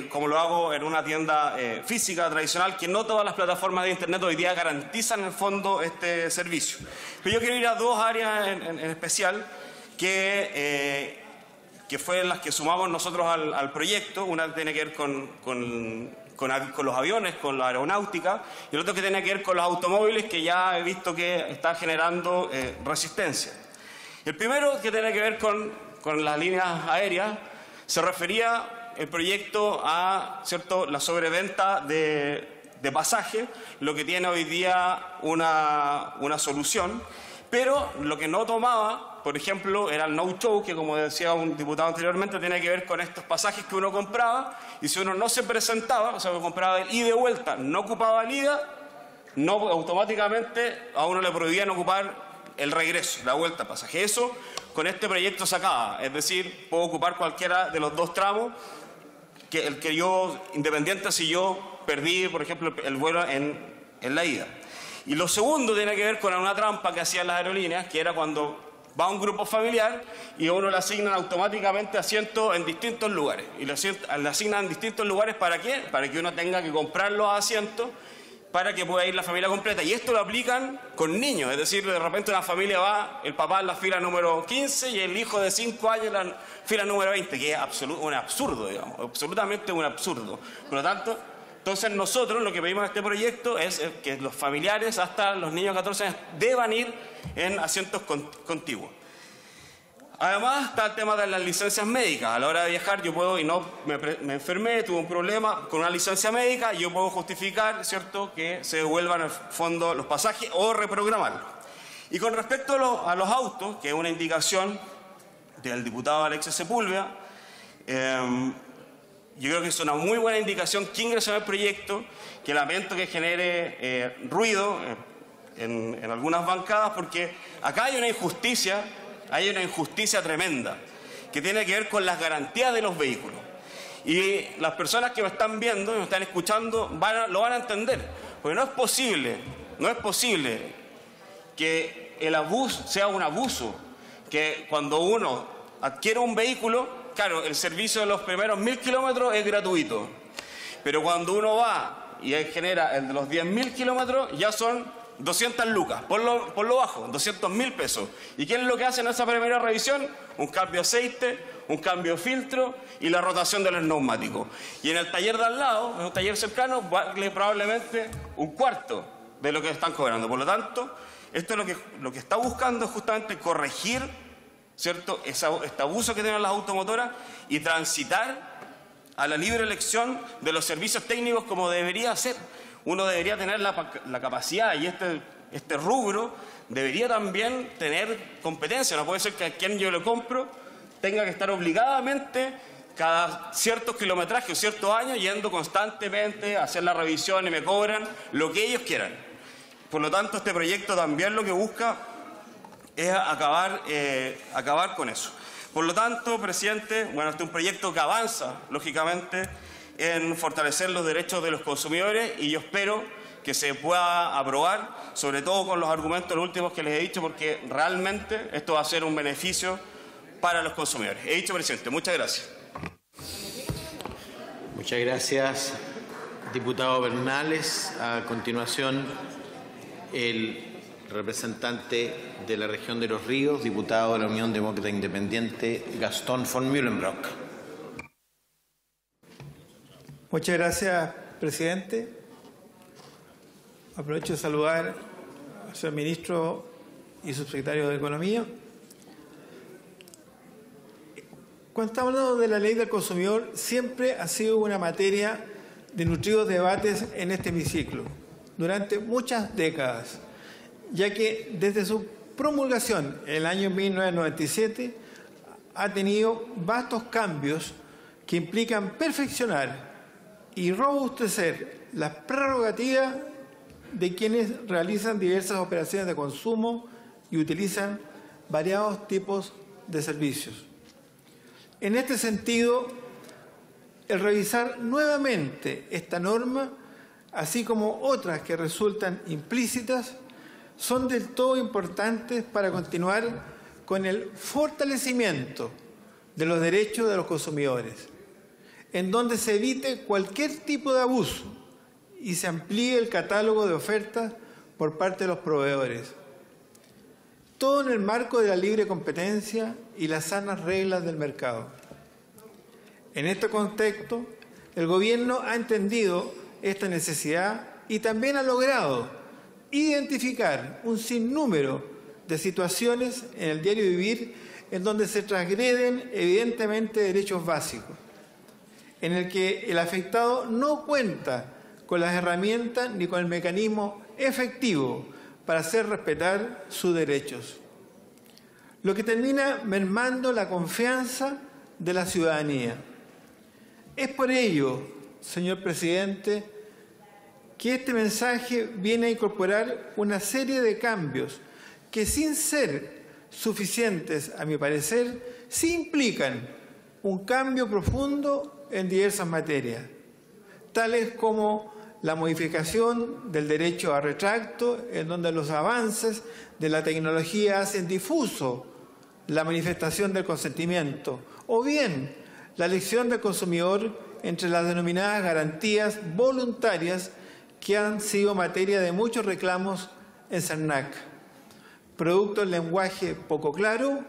Speaker 10: como lo hago en una tienda física tradicional, que no todas las plataformas de internet hoy día garantizan en el fondo este servicio. Pero yo quiero ir a dos áreas en especial que fue las que sumamos nosotros al proyecto. Una tiene que ver con los aviones, con la aeronáutica, y el otro que tiene que ver con los automóviles, que ya he visto que está generando resistencia. El primero, que tiene que ver con las líneas aéreas, se refería el proyecto a, ¿cierto?, la sobreventa de pasajes, lo que tiene hoy día una solución, pero lo que no tomaba, por ejemplo, era el no-show, que como decía un diputado anteriormente, tiene que ver con estos pasajes que uno compraba, y si uno no se presentaba, o sea, que compraba el ida y de vuelta, no ocupaba el ida, no, automáticamente a uno le prohibían ocupar el regreso, la vuelta pasaje. Eso con este proyecto se acaba, es decir, puedo ocupar cualquiera de los dos tramos, el que yo, independiente si yo perdí, por ejemplo, el vuelo en la ida. Y lo segundo tiene que ver con una trampa que hacían las aerolíneas, que era cuando va un grupo familiar y a uno le asignan automáticamente asientos en distintos lugares. Y le asignan en distintos lugares, ¿para qué? Para que uno tenga que comprar los asientos para que pueda ir la familia completa. Y esto lo aplican con niños, es decir, de repente una familia va, el papá en la fila número 15 y el hijo de 5 años en la fila número 20, que es un absurdo, digamos, absolutamente un absurdo. Por lo tanto, entonces nosotros lo que pedimos en este proyecto es que los familiares hasta los niños de 14 años deban ir en asientos contiguos. Además está el tema de las licencias médicas. A la hora de viajar yo puedo, y no me enfermé, tuve un problema con una licencia médica, yo puedo justificar, ¿cierto?, que se devuelvan al fondo los pasajes o reprogramarlos. Y con respecto a los autos, que es una indicación del diputado Alexis Sepúlveda, yo creo que es una muy buena indicación que ingresó en el proyecto, que lamento que genere ruido en algunas bancadas, porque acá hay una injusticia tremenda, que tiene que ver con las garantías de los vehículos. Y las personas que me están viendo y me están escuchando lo van a entender, porque no es posible que el abuso sea un abuso, que cuando uno adquiere un vehículo, claro, el servicio de los primeros 1000 kilómetros es gratuito, pero cuando uno va y genera el de los 10.000 kilómetros, ya son 200 lucas, por lo bajo, 200.000 pesos. ¿Y qué es lo que hacen en esa primera revisión? Un cambio de aceite, un cambio de filtro y la rotación de los neumáticos. Y en el taller de al lado, en un taller cercano, vale probablemente un cuarto de lo que están cobrando. Por lo tanto, esto es lo que está buscando es justamente corregir, ¿cierto?, este abuso que tienen las automotoras y transitar a la libre elección de los servicios técnicos como debería ser. Uno debería tener la capacidad, y este rubro debería también tener competencia. No puede ser que a quien yo le compro tenga que estar obligadamente cada ciertos kilometrajes o ciertos años yendo constantemente a hacer la revisión y me cobran lo que ellos quieran. Por lo tanto, este proyecto también lo que busca es acabar con eso. Por lo tanto, presidente, bueno, este es un proyecto que avanza, lógicamente, en fortalecer los derechos de los consumidores, y yo espero que se pueda aprobar, sobre todo con los argumentos últimos que les he dicho, porque realmente esto va a ser un beneficio para los consumidores. He dicho, presidente. Muchas gracias.
Speaker 4: Muchas gracias, diputado Bernales. A continuación, el representante de la región de Los Ríos, diputado de la Unión Demócrata Independiente, Gastón von Mühlenbrock.
Speaker 11: Muchas gracias, presidente. Aprovecho de saludar al señor ministro y subsecretario de Economía. Cuando estamos hablando de la ley del consumidor, siempre ha sido una materia de nutridos debates en este hemiciclo, durante muchas décadas, ya que desde su promulgación en el año 1997 ha tenido vastos cambios que implican perfeccionar y robustecer las prerrogativas de quienes realizan diversas operaciones de consumo y utilizan variados tipos de servicios. En este sentido, el revisar nuevamente esta norma, así como otras que resultan implícitas, son del todo importantes para continuar con el fortalecimiento de los derechos de los consumidores, en donde se evite cualquier tipo de abuso y se amplíe el catálogo de ofertas por parte de los proveedores. Todo en el marco de la libre competencia y las sanas reglas del mercado. En este contexto, el Gobierno ha entendido esta necesidad y también ha logrado identificar un sinnúmero de situaciones en el diario vivir en donde se transgreden evidentemente derechos básicos, en el que el afectado no cuenta con las herramientas ni con el mecanismo efectivo para hacer respetar sus derechos, lo que termina mermando la confianza de la ciudadanía. Es por ello, señor presidente, que este mensaje viene a incorporar una serie de cambios que, sin ser suficientes, a mi parecer, sí implican un cambio profundo en diversas materias, tales como la modificación del derecho a retracto, en donde los avances de la tecnología hacen difuso la manifestación del consentimiento, o bien la elección del consumidor entre las denominadas garantías voluntarias que han sido materia de muchos reclamos en CERNAC, producto del lenguaje poco claro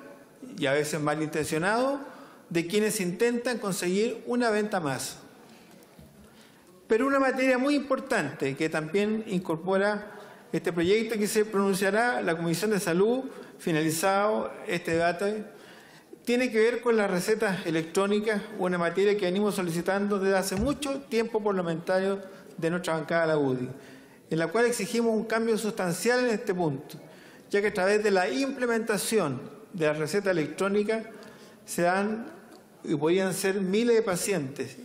Speaker 11: y a veces malintencionado de quienes intentan conseguir una venta más. Pero una materia muy importante que también incorpora este proyecto, que se pronunciará la Comisión de Salud, finalizado este debate, tiene que ver con las recetas electrónicas, una materia que venimos solicitando desde hace mucho tiempo parlamentarios de nuestra bancada, la UDI, en la cual exigimos un cambio sustancial en este punto, ya que a través de la implementación de la receta electrónica se dan y podrían ser miles de pacientes,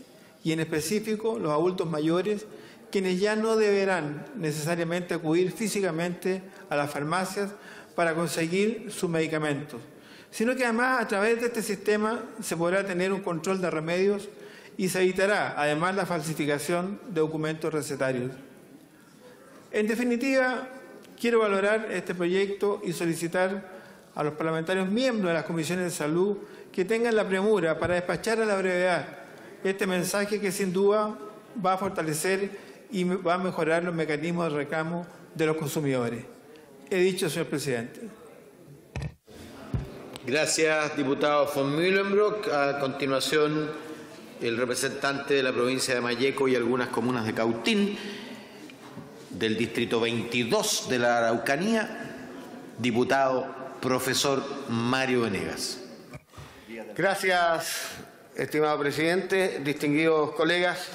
Speaker 11: y en específico los adultos mayores, quienes ya no deberán necesariamente acudir físicamente a las farmacias para conseguir sus medicamentos, sino que además a través de este sistema se podrá tener un control de remedios y se evitará además la falsificación de documentos recetarios. En definitiva, quiero valorar este proyecto y solicitar a los parlamentarios miembros de las comisiones de salud que tengan la premura para despachar a la brevedad este mensaje que sin duda va a fortalecer y va a mejorar los mecanismos de reclamo de los consumidores. He dicho, señor presidente.
Speaker 4: Gracias, diputado von Mühlenbrock. A continuación, el representante de la provincia de Malleco y algunas comunas de Cautín, del distrito 22 de la Araucanía, diputado profesor Mario Venegas.
Speaker 12: Gracias, estimado presidente, distinguidos colegas.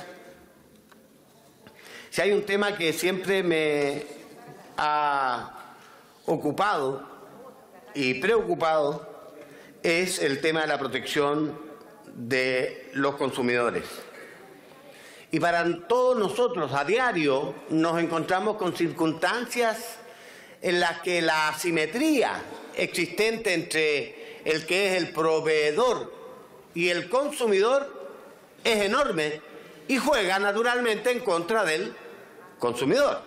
Speaker 12: Si hay un tema que siempre me ha ocupado y preocupado, es el tema de la protección de los consumidores. Y para todos nosotros a diario nos encontramos con circunstancias en las que la asimetría existente entre el que es el proveedor y el consumidor es enorme y juega naturalmente en contra del consumidor.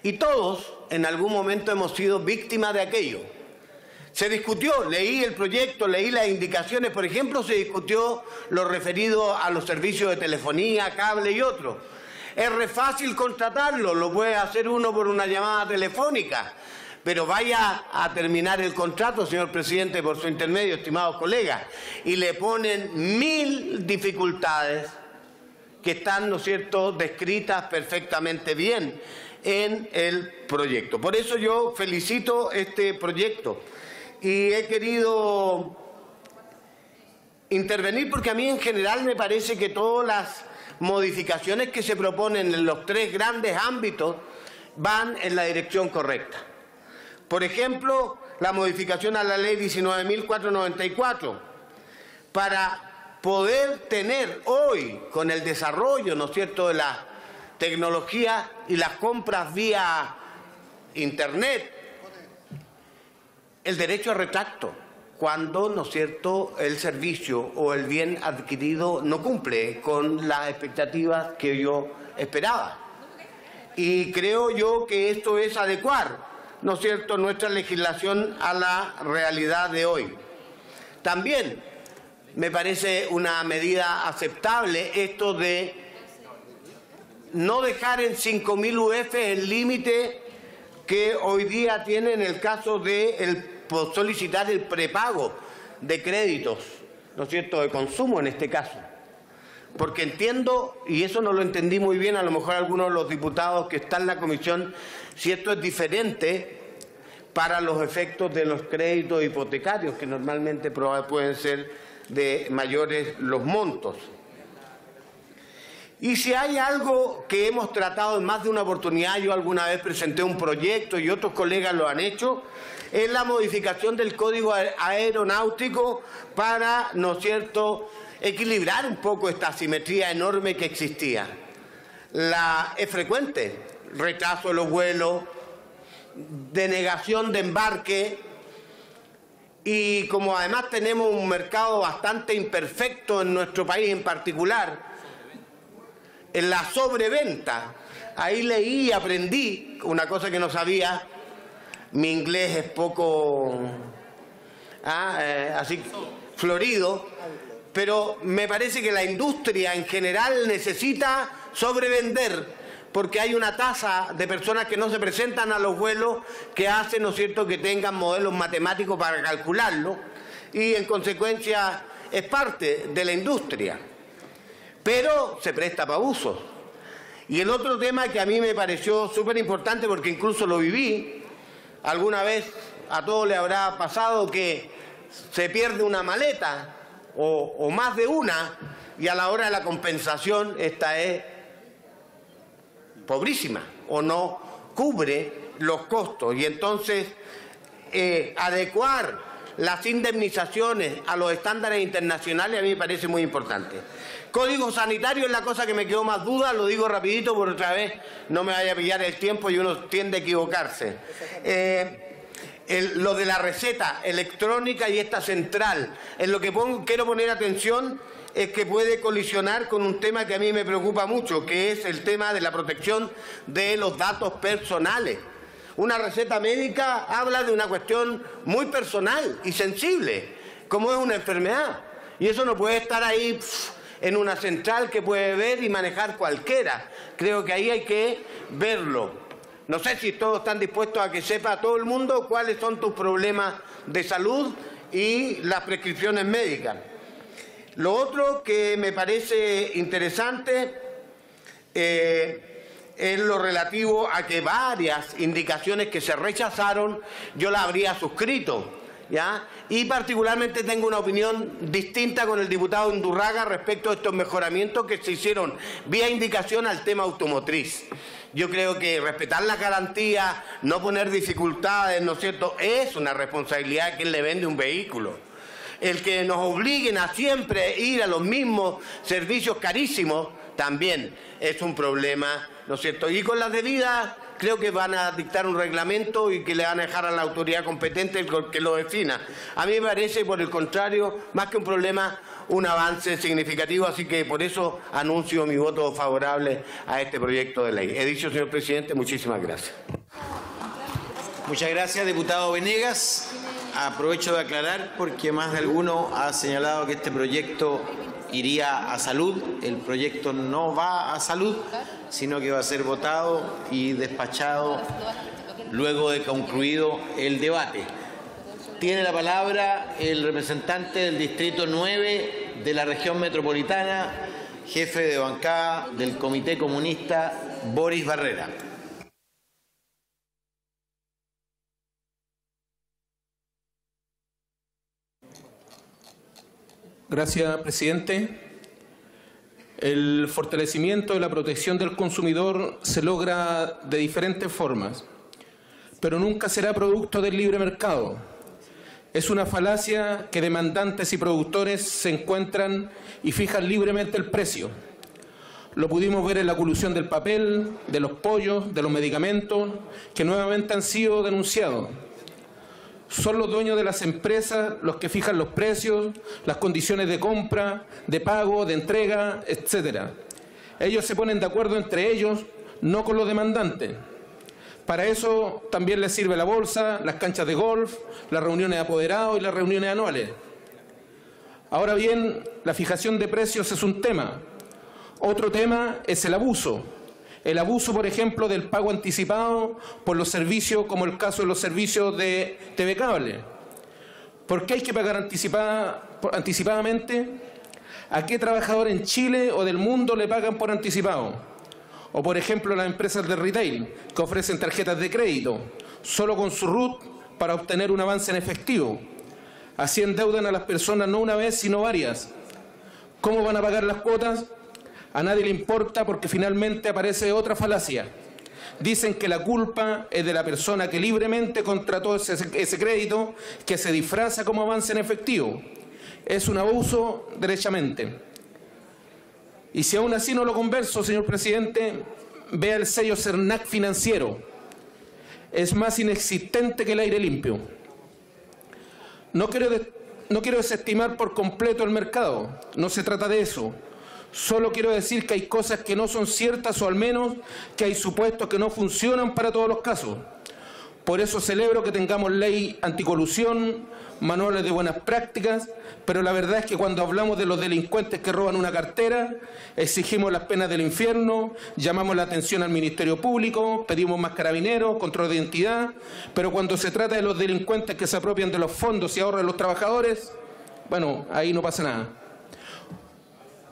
Speaker 12: Y todos en algún momento hemos sido víctimas de aquello. Se discutió, leí el proyecto, leí las indicaciones, por ejemplo, se discutió lo referido a los servicios de telefonía, cable y otros. Es re fácil contratarlo, lo puede hacer uno por una llamada telefónica, pero vaya a terminar el contrato, señor presidente, por su intermedio, estimados colegas, y le ponen 1000 dificultades que están, ¿no es cierto?, descritas perfectamente bien en el proyecto. Por eso yo felicito este proyecto y he querido intervenir porque a mí en general me parece que todas las modificaciones que se proponen en los 3 grandes ámbitos van en la dirección correcta. Por ejemplo, la modificación a la ley 19.494 para poder tener hoy, con el desarrollo, ¿no es cierto?, de la tecnología y las compras vía Internet, el derecho a retracto, cuando, ¿no es cierto?, el servicio o el bien adquirido no cumple con las expectativas que yo esperaba. Y creo yo que esto es adecuar, ¿no es cierto?, nuestra legislación a la realidad de hoy. También me parece una medida aceptable esto de no dejar en 5.000 UF el límite que hoy día tiene en el caso de solicitar el prepago de créditos, ¿no es cierto?, de consumo en este caso. Porque entiendo, y eso no lo entendí muy bien, a lo mejor algunos de los diputados que están en la comisión, si esto es diferente para los efectos de los créditos hipotecarios, que normalmente pueden ser de mayores los montos. Y si hay algo que hemos tratado en más de una oportunidad, yo alguna vez presenté un proyecto y otros colegas lo han hecho, es la modificación del Código Aeronáutico para, ¿no es cierto?, equilibrar un poco esta asimetría enorme que existía. Es frecuente retraso de los vuelos, denegación de embarque, y como además tenemos un mercado bastante imperfecto en nuestro país en particular, en la sobreventa, ahí leí y aprendí una cosa que no sabía. Mi inglés es poco así florido, pero me parece que la industria en general necesita sobrevender, porque hay una tasa de personas que no se presentan a los vuelos que hace, ¿no es cierto?, que tengan modelos matemáticos para calcularlo, y en consecuencia es parte de la industria. Pero se presta para abusos. Y el otro tema que a mí me pareció súper importante, porque incluso lo viví, alguna vez a todos le habrá pasado que se pierde una maleta o más de una, y a la hora de la compensación esta es pobrísima o no cubre los costos. Y entonces adecuar las indemnizaciones a los estándares internacionales a mí me parece muy importante. Código sanitario es la cosa que me quedó más duda, lo digo rapidito porque otra vez no me vaya a pillar el tiempo y uno tiende a equivocarse. Lo de la receta electrónica y esta central, en lo que quiero poner atención es que puede colisionar con un tema que a mí me preocupa mucho, que es el tema de la protección de los datos personales. Una receta médica habla de una cuestión muy personal y sensible, como es una enfermedad. Y eso no puede estar ahí en una central que puede ver y manejar cualquiera. Creo que ahí hay que verlo. No sé si todos están dispuestos a que sepa todo el mundo cuáles son tus problemas de salud y las prescripciones médicas. Lo otro que me parece interesante es lo relativo a que varias indicaciones que se rechazaron yo las habría suscrito, ¿ya? Y particularmente tengo una opinión distinta con el diputado Undurraga respecto a estos mejoramientos que se hicieron vía indicación al tema automotriz. Yo creo que respetar las garantías, no poner dificultades, ¿no es cierto?, es una responsabilidad de quien le vende un vehículo. El que nos obliguen a siempre ir a los mismos servicios carísimos también es un problema, ¿no es cierto? Y con las debidas creo que van a dictar un reglamento y que le van a dejar a la autoridad competente que lo defina. A mí me parece, por el contrario, más que un problema, un avance significativo, así que por eso anuncio mi voto favorable a este proyecto de ley. He dicho, señor presidente, muchísimas gracias.
Speaker 4: Muchas gracias, diputado Venegas. Aprovecho de aclarar porque más de alguno ha señalado que este proyecto iría a salud. El proyecto no va a salud, sino que va a ser votado y despachado luego de concluido el debate. Tiene la palabra el representante del Distrito 9 de la región metropolitana, jefe de bancada del Comité Comunista, Boris Barrera.
Speaker 13: Gracias, presidente. El fortalecimiento de la protección del consumidor se logra de diferentes formas, pero nunca será producto del libre mercado. Es una falacia que demandantes y productores se encuentran y fijan libremente el precio. Lo pudimos ver en la colusión del papel, de los pollos, de los medicamentos, que nuevamente han sido denunciados. Son los dueños de las empresas los que fijan los precios, las condiciones de compra, de pago, de entrega, etc. Ellos se ponen de acuerdo entre ellos, no con los demandantes. Para eso también les sirve la bolsa, las canchas de golf, las reuniones de apoderados y las reuniones anuales. Ahora bien, la fijación de precios es un tema. Otro tema es el abuso. El abuso, por ejemplo, del pago anticipado por los servicios, como el caso de los servicios de TV Cable. ¿Por qué hay que pagar anticipadamente? ¿A qué trabajador en Chile o del mundo le pagan por anticipado? O, por ejemplo, las empresas de retail que ofrecen tarjetas de crédito, solo con su RUT para obtener un avance en efectivo. Así endeudan a las personas no una vez, sino varias. ¿Cómo van a pagar las cuotas? A nadie le importa porque finalmente aparece otra falacia. Dicen que la culpa es de la persona que libremente contrató ese crédito, que se disfraza como avance en efectivo. Es un abuso derechamente. Y si aún así no lo converso, señor presidente, vea el sello CERNAC financiero. Es más inexistente que el aire limpio. No quiero desestimar por completo el mercado, no se trata de eso. Solo quiero decir que hay cosas que no son ciertas o al menos que hay supuestos que no funcionan para todos los casos. Por eso celebro que tengamos ley anticolusión, manuales de buenas prácticas, pero la verdad es que cuando hablamos de los delincuentes que roban una cartera, exigimos las penas del infierno, llamamos la atención al Ministerio Público, pedimos más carabineros, control de identidad, pero cuando se trata de los delincuentes que se apropian de los fondos y ahorran de los trabajadores, bueno, ahí no pasa nada.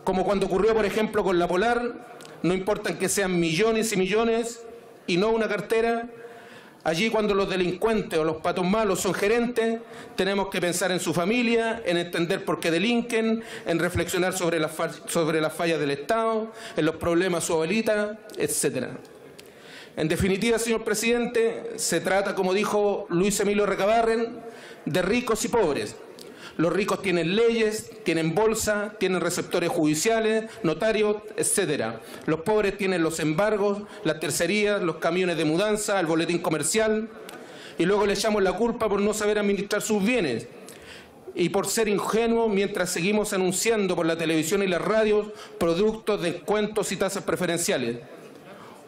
Speaker 13: Como cuando ocurrió, por ejemplo, con la Polar, no importa que sean millones y millones y no una cartera. Allí, cuando los delincuentes o los patos malos son gerentes, tenemos que pensar en su familia, en entender por qué delinquen, en reflexionar sobre las fallas del Estado, en los problemas de su abuelita, etc. En definitiva, señor presidente, se trata, como dijo Luis Emilio Recabarren, de ricos y pobres. Los ricos tienen leyes, tienen bolsa, tienen receptores judiciales, notarios, etc. Los pobres tienen los embargos, las tercerías, los camiones de mudanza, el boletín comercial, y luego le echamos la culpa por no saber administrar sus bienes y por ser ingenuos mientras seguimos anunciando por la televisión y las radios productos, descuentos y tasas preferenciales.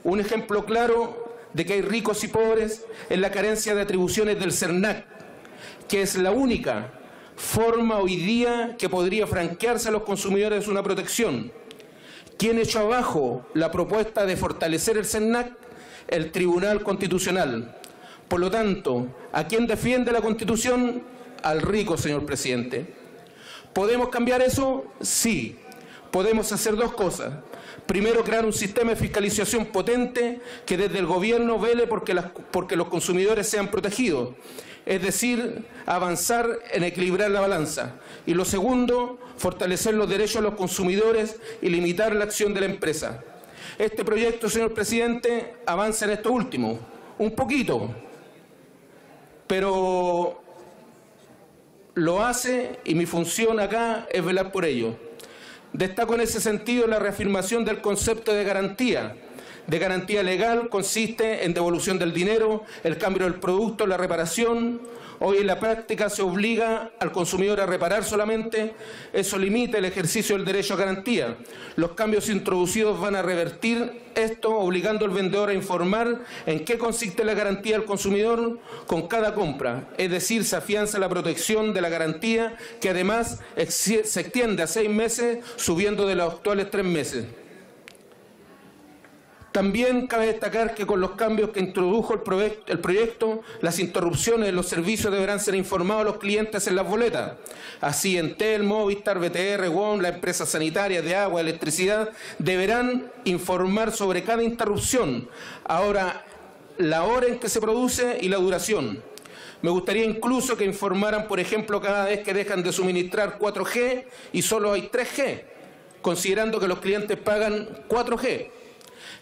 Speaker 13: Un ejemplo claro de que hay ricos y pobres es la carencia de atribuciones del CERNAC, que es la única forma hoy día que podría franquearse a los consumidores una protección. ¿Quién echó abajo la propuesta de fortalecer el CERNAC? El Tribunal Constitucional. Por lo tanto, ¿a quién defiende la Constitución? Al rico, señor presidente. ¿Podemos cambiar eso? Sí. Podemos hacer dos cosas. Primero, crear un sistema de fiscalización potente que desde el gobierno vele porque los consumidores sean protegidos. Es decir, avanzar en equilibrar la balanza. Y lo segundo, fortalecer los derechos de los consumidores y limitar la acción de la empresa. Este proyecto, señor presidente, avanza en esto último, un poquito, pero lo hace y mi función acá es velar por ello. Destaco en ese sentido la reafirmación del concepto de garantía, de garantía legal consiste en devolución del dinero, el cambio del producto, la reparación. Hoy en la práctica se obliga al consumidor a reparar solamente. Eso limita el ejercicio del derecho a garantía. Los cambios introducidos van a revertir esto, obligando al vendedor a informar en qué consiste la garantía del consumidor con cada compra. Es decir, se afianza la protección de la garantía, que además se extiende a 6 meses, subiendo de los actuales 3 meses. También cabe destacar que con los cambios que introdujo el proyecto, las interrupciones de los servicios deberán ser informados a los clientes en las boletas. Así, Entel, Movistar, BTR, WOM, las empresas sanitarias de agua, electricidad, deberán informar sobre cada interrupción. Ahora, la hora en que se produce y la duración. Me gustaría incluso que informaran, por ejemplo, cada vez que dejan de suministrar 4G y solo hay 3G, considerando que los clientes pagan 4G.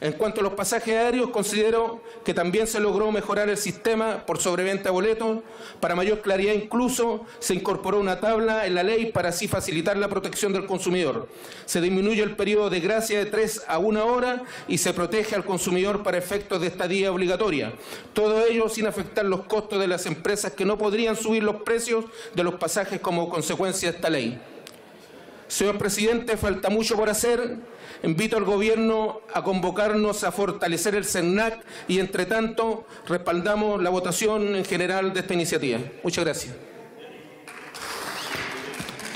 Speaker 13: En cuanto a los pasajes aéreos, considero que también se logró mejorar el sistema por sobreventa de boletos. Para mayor claridad incluso se incorporó una tabla en la ley para así facilitar la protección del consumidor. Se disminuye el periodo de gracia de 3 a 1 hora y se protege al consumidor para efectos de estadía obligatoria. Todo ello sin afectar los costos de las empresas que no podrían subir los precios de los pasajes como consecuencia de esta ley. Señor presidente, falta mucho por hacer. Invito al Gobierno a convocarnos a fortalecer el CERNAC y, entre tanto, respaldamos la votación en general de esta iniciativa. Muchas gracias.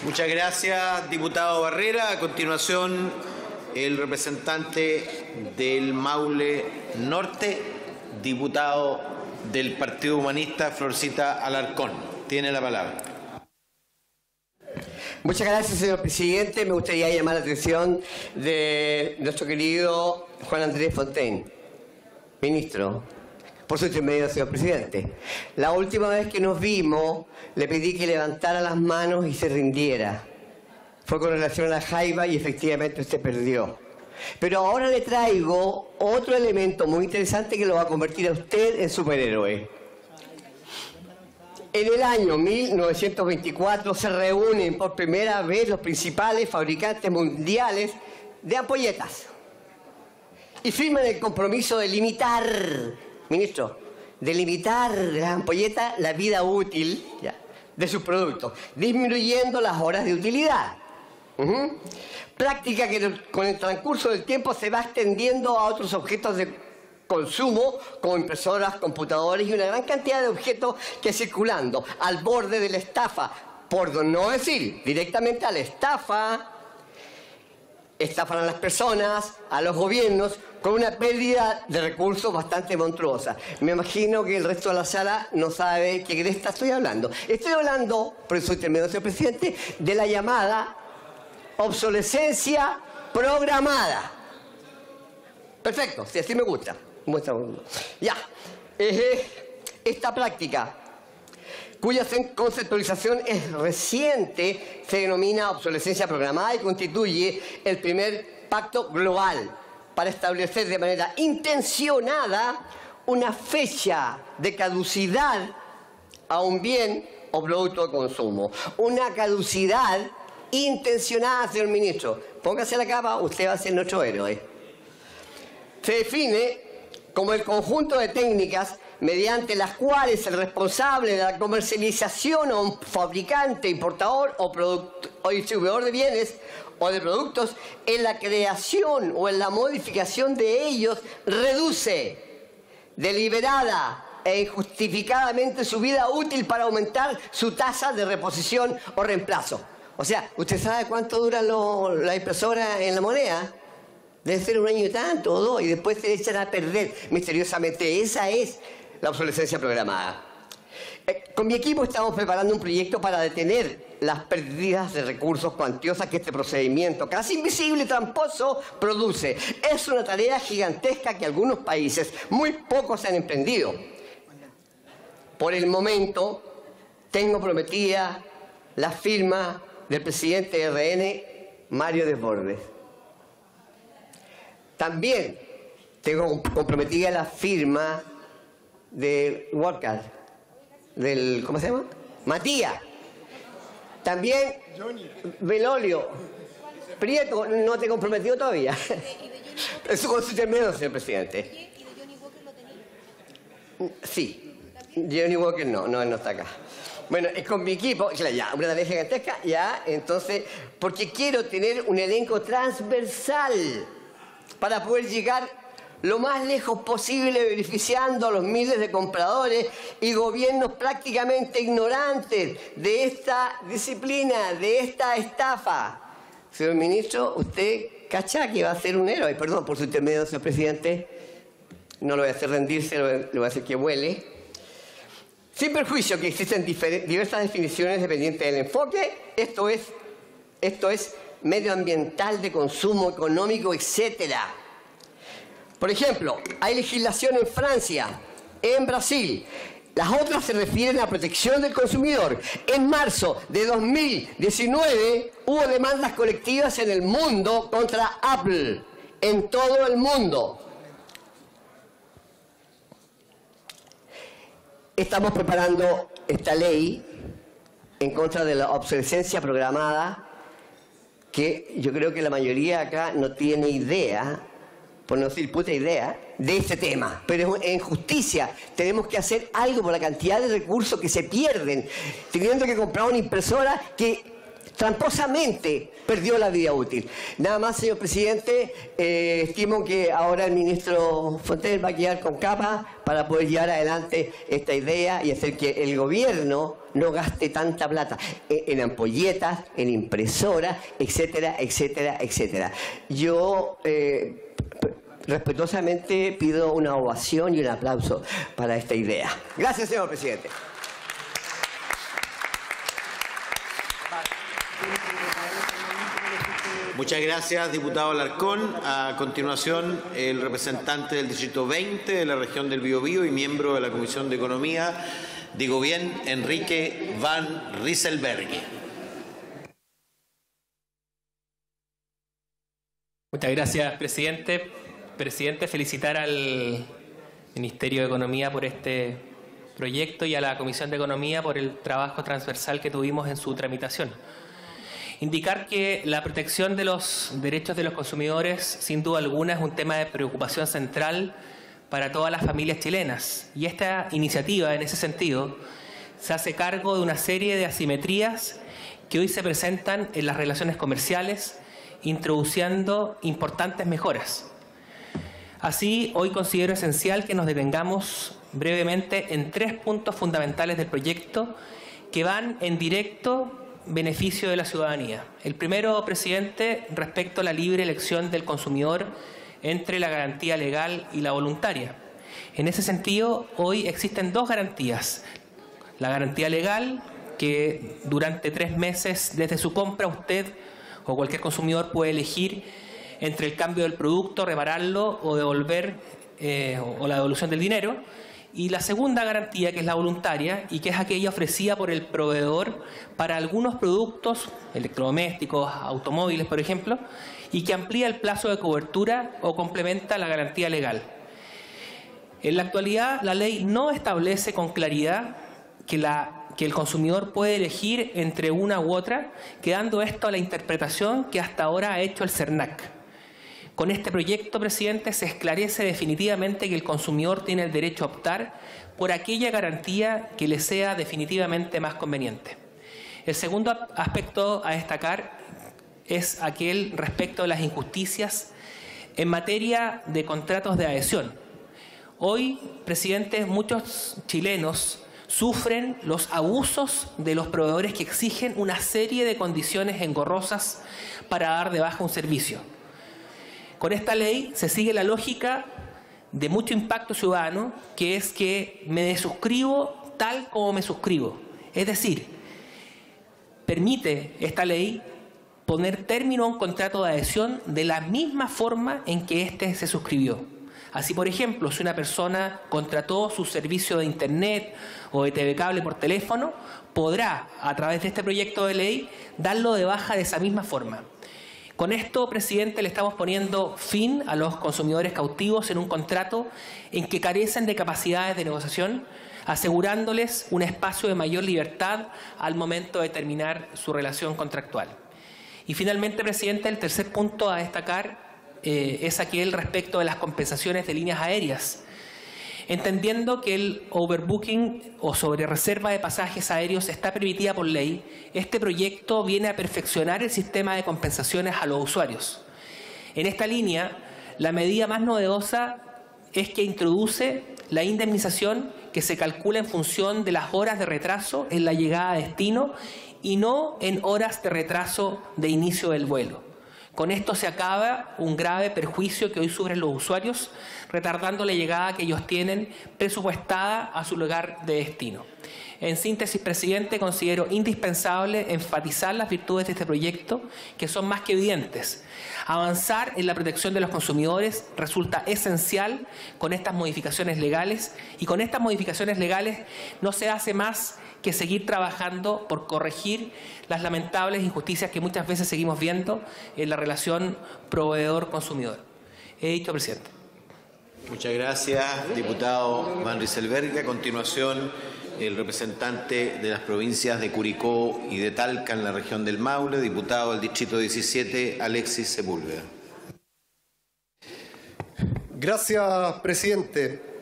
Speaker 4: Muchas gracias, diputado Barrera. A continuación, el representante del Maule Norte, diputado del Partido Humanista, Florcita Alarcón. Tiene la palabra.
Speaker 14: Muchas gracias, señor presidente. Me gustaría llamar la atención de nuestro querido Juan Andrés Fontaine, ministro, por su intermedio, señor presidente. La última vez que nos vimos, le pedí que levantara las manos y se rindiera. Fue con relación a la jaiba y efectivamente usted perdió. Pero ahora le traigo otro elemento muy interesante que lo va a convertir a usted en superhéroe. En el año 1924 se reúnen por primera vez los principales fabricantes mundiales de ampolletas y firman el compromiso de limitar, ministro, de limitar las ampolletas la vida útil de sus productos, disminuyendo las horas de utilidad. Práctica que con el transcurso del tiempo se va extendiendo a otros objetos de consumo, como impresoras, computadores y una gran cantidad de objetos que circulando al borde de la estafa, por no decir directamente a la estafa, estafan a las personas, a los gobiernos, con una pérdida de recursos bastante monstruosa. Me imagino que el resto de la sala no sabe qué cresta estoy hablando. Estoy hablando, por eso intermedio, señor presidente, de la llamada obsolescencia programada. Perfecto, si así me gusta. Ya, esta práctica, cuya conceptualización es reciente, se denomina obsolescencia programada y constituye el primer pacto global para establecer de manera intencionada una fecha de caducidad a un bien o producto de consumo. Una caducidad intencionada, señor ministro. Póngase la capa, usted va a ser nuestro héroe. Se define como el conjunto de técnicas mediante las cuales el responsable de la comercialización o un fabricante, importador o distribuidor de bienes o de productos en la creación o en la modificación de ellos reduce deliberada e injustificadamente su vida útil para aumentar su tasa de reposición o reemplazo. O sea, ¿usted sabe cuánto duran las impresoras en la moneda? Debe ser 1 año y tanto, o 2, y después se echan a perder misteriosamente. Esa es la obsolescencia programada. Con mi equipo estamos preparando un proyecto para detener las pérdidas de recursos cuantiosas que este procedimiento, casi invisible y tramposo, produce. Es una tarea gigantesca que algunos países, muy pocos, han emprendido. Por el momento, tengo prometida la firma del presidente de RN, Mario Desbordes. También tengo comprometida la firma de Walker, del, ¿cómo se llama? Matías. También Belolio. Prieto, no te he comprometido todavía. Eso con su término, señor presidente. Sí, Johnny Walker no, él no está acá. Bueno, con mi equipo, ya, una tarea gigantesca, ya, entonces, porque quiero tener un elenco transversal para poder llegar lo más lejos posible beneficiando a los miles de compradores y gobiernos prácticamente ignorantes de esta disciplina, de esta estafa. Señor ministro, usted cacha que va a ser un héroe. Perdón por su intermedio, señor presidente. No lo voy a hacer rendirse, le voy a hacer que huele. Sin perjuicio que existen diversas definiciones dependientes del enfoque, esto es medioambiental, de consumo económico, etcétera. Por ejemplo, hay legislación en Francia, en Brasil. Las otras se refieren a protección del consumidor. En marzo de 2019 hubo demandas colectivas en el mundo contra Apple, en todo el mundo. Estamos preparando esta ley en contra de la obsolescencia programada, que yo creo que la mayoría acá no tiene idea, por no decir puta idea, de este tema. Pero en justicia tenemos que hacer algo por la cantidad de recursos que se pierden, teniendo que comprar una impresora que tramposamente perdió la vida útil. Nada más, señor presidente, estimo que ahora el ministro Fontaine va a quedar con capa para poder llevar adelante esta idea y hacer que el gobierno no gaste tanta plata en ampolletas, en impresoras, etcétera, etcétera, etcétera. Yo respetuosamente pido una ovación y un aplauso para esta idea. Gracias, señor presidente.
Speaker 4: Muchas gracias, diputado Alarcón. A continuación, el representante del Distrito 20 de la región del Biobío y miembro de la Comisión de Economía, digo bien, Enrique Van Rieselberghe.
Speaker 15: Muchas gracias, presidente. Presidente, felicitar al Ministerio de Economía por este proyecto y a la Comisión de Economía por el trabajo transversal que tuvimos en su tramitación. Indicar que la protección de los derechos de los consumidores, sin duda alguna, es un tema de preocupación central para todas las familias chilenas. Y esta iniciativa, en ese sentido, se hace cargo de una serie de asimetrías que hoy se presentan en las relaciones comerciales, introduciendo importantes mejoras. Así, hoy considero esencial que nos detengamos brevemente en 3 puntos fundamentales del proyecto que van en directo beneficio de la ciudadanía. El primero, presidente, respecto a la libre elección del consumidor entre la garantía legal y la voluntaria. En ese sentido, hoy existen 2 garantías. La garantía legal, que durante 3 meses desde su compra usted o cualquier consumidor puede elegir entre el cambio del producto, repararlo o devolver o la devolución del dinero. Y la segunda garantía, que es la voluntaria y que es aquella ofrecida por el proveedor para algunos productos electrodomésticos, automóviles, por ejemplo, y que amplía el plazo de cobertura o complementa la garantía legal. En la actualidad, la ley no establece con claridad que el consumidor puede elegir entre una u otra, quedando esto a la interpretación que hasta ahora ha hecho el CERNAC. Con este proyecto, presidente, se esclarece definitivamente que el consumidor tiene el derecho a optar por aquella garantía que le sea definitivamente más conveniente. El segundo aspecto a destacar es aquel respecto de las injusticias en materia de contratos de adhesión. Hoy, presidente, muchos chilenos sufren los abusos de los proveedores que exigen una serie de condiciones engorrosas para dar de baja un servicio. Con esta ley se sigue la lógica de mucho impacto ciudadano, que es que me desuscribo tal como me suscribo. Es decir, permite esta ley poner término a un contrato de adhesión de la misma forma en que éste se suscribió. Así, por ejemplo, si una persona contrató su servicio de Internet o de TV cable por teléfono, podrá, a través de este proyecto de ley, darlo de baja de esa misma forma. Con esto, presidente, le estamos poniendo fin a los consumidores cautivos en un contrato en que carecen de capacidades de negociación, asegurándoles un espacio de mayor libertad al momento de terminar su relación contractual. Y finalmente, presidente, el tercer punto a destacar es aquel respecto de las compensaciones de líneas aéreas. Entendiendo que el overbooking o sobrereserva de pasajes aéreos está permitida por ley, este proyecto viene a perfeccionar el sistema de compensaciones a los usuarios. En esta línea, la medida más novedosa es que introduce la indemnización que se calcula en función de las horas de retraso en la llegada a destino y no en horas de retraso de inicio del vuelo. Con esto se acaba un grave perjuicio que hoy sufren los usuarios, retardando la llegada que ellos tienen presupuestada a su lugar de destino. En síntesis, presidente, considero indispensable enfatizar las virtudes de este proyecto, que son más que evidentes. Avanzar en la protección de los consumidores resulta esencial con estas modificaciones legales, y con estas modificaciones legales no se hace más que seguir trabajando por corregir las lamentables injusticias que muchas veces seguimos viendo en la relación proveedor-consumidor. He dicho, presidente.
Speaker 4: Muchas gracias, diputado Van Rieselberghe. A continuación, el representante de las provincias de Curicó y de Talca en la región del Maule, diputado del Distrito 17, Alexis Sepúlveda.
Speaker 3: Gracias, presidente.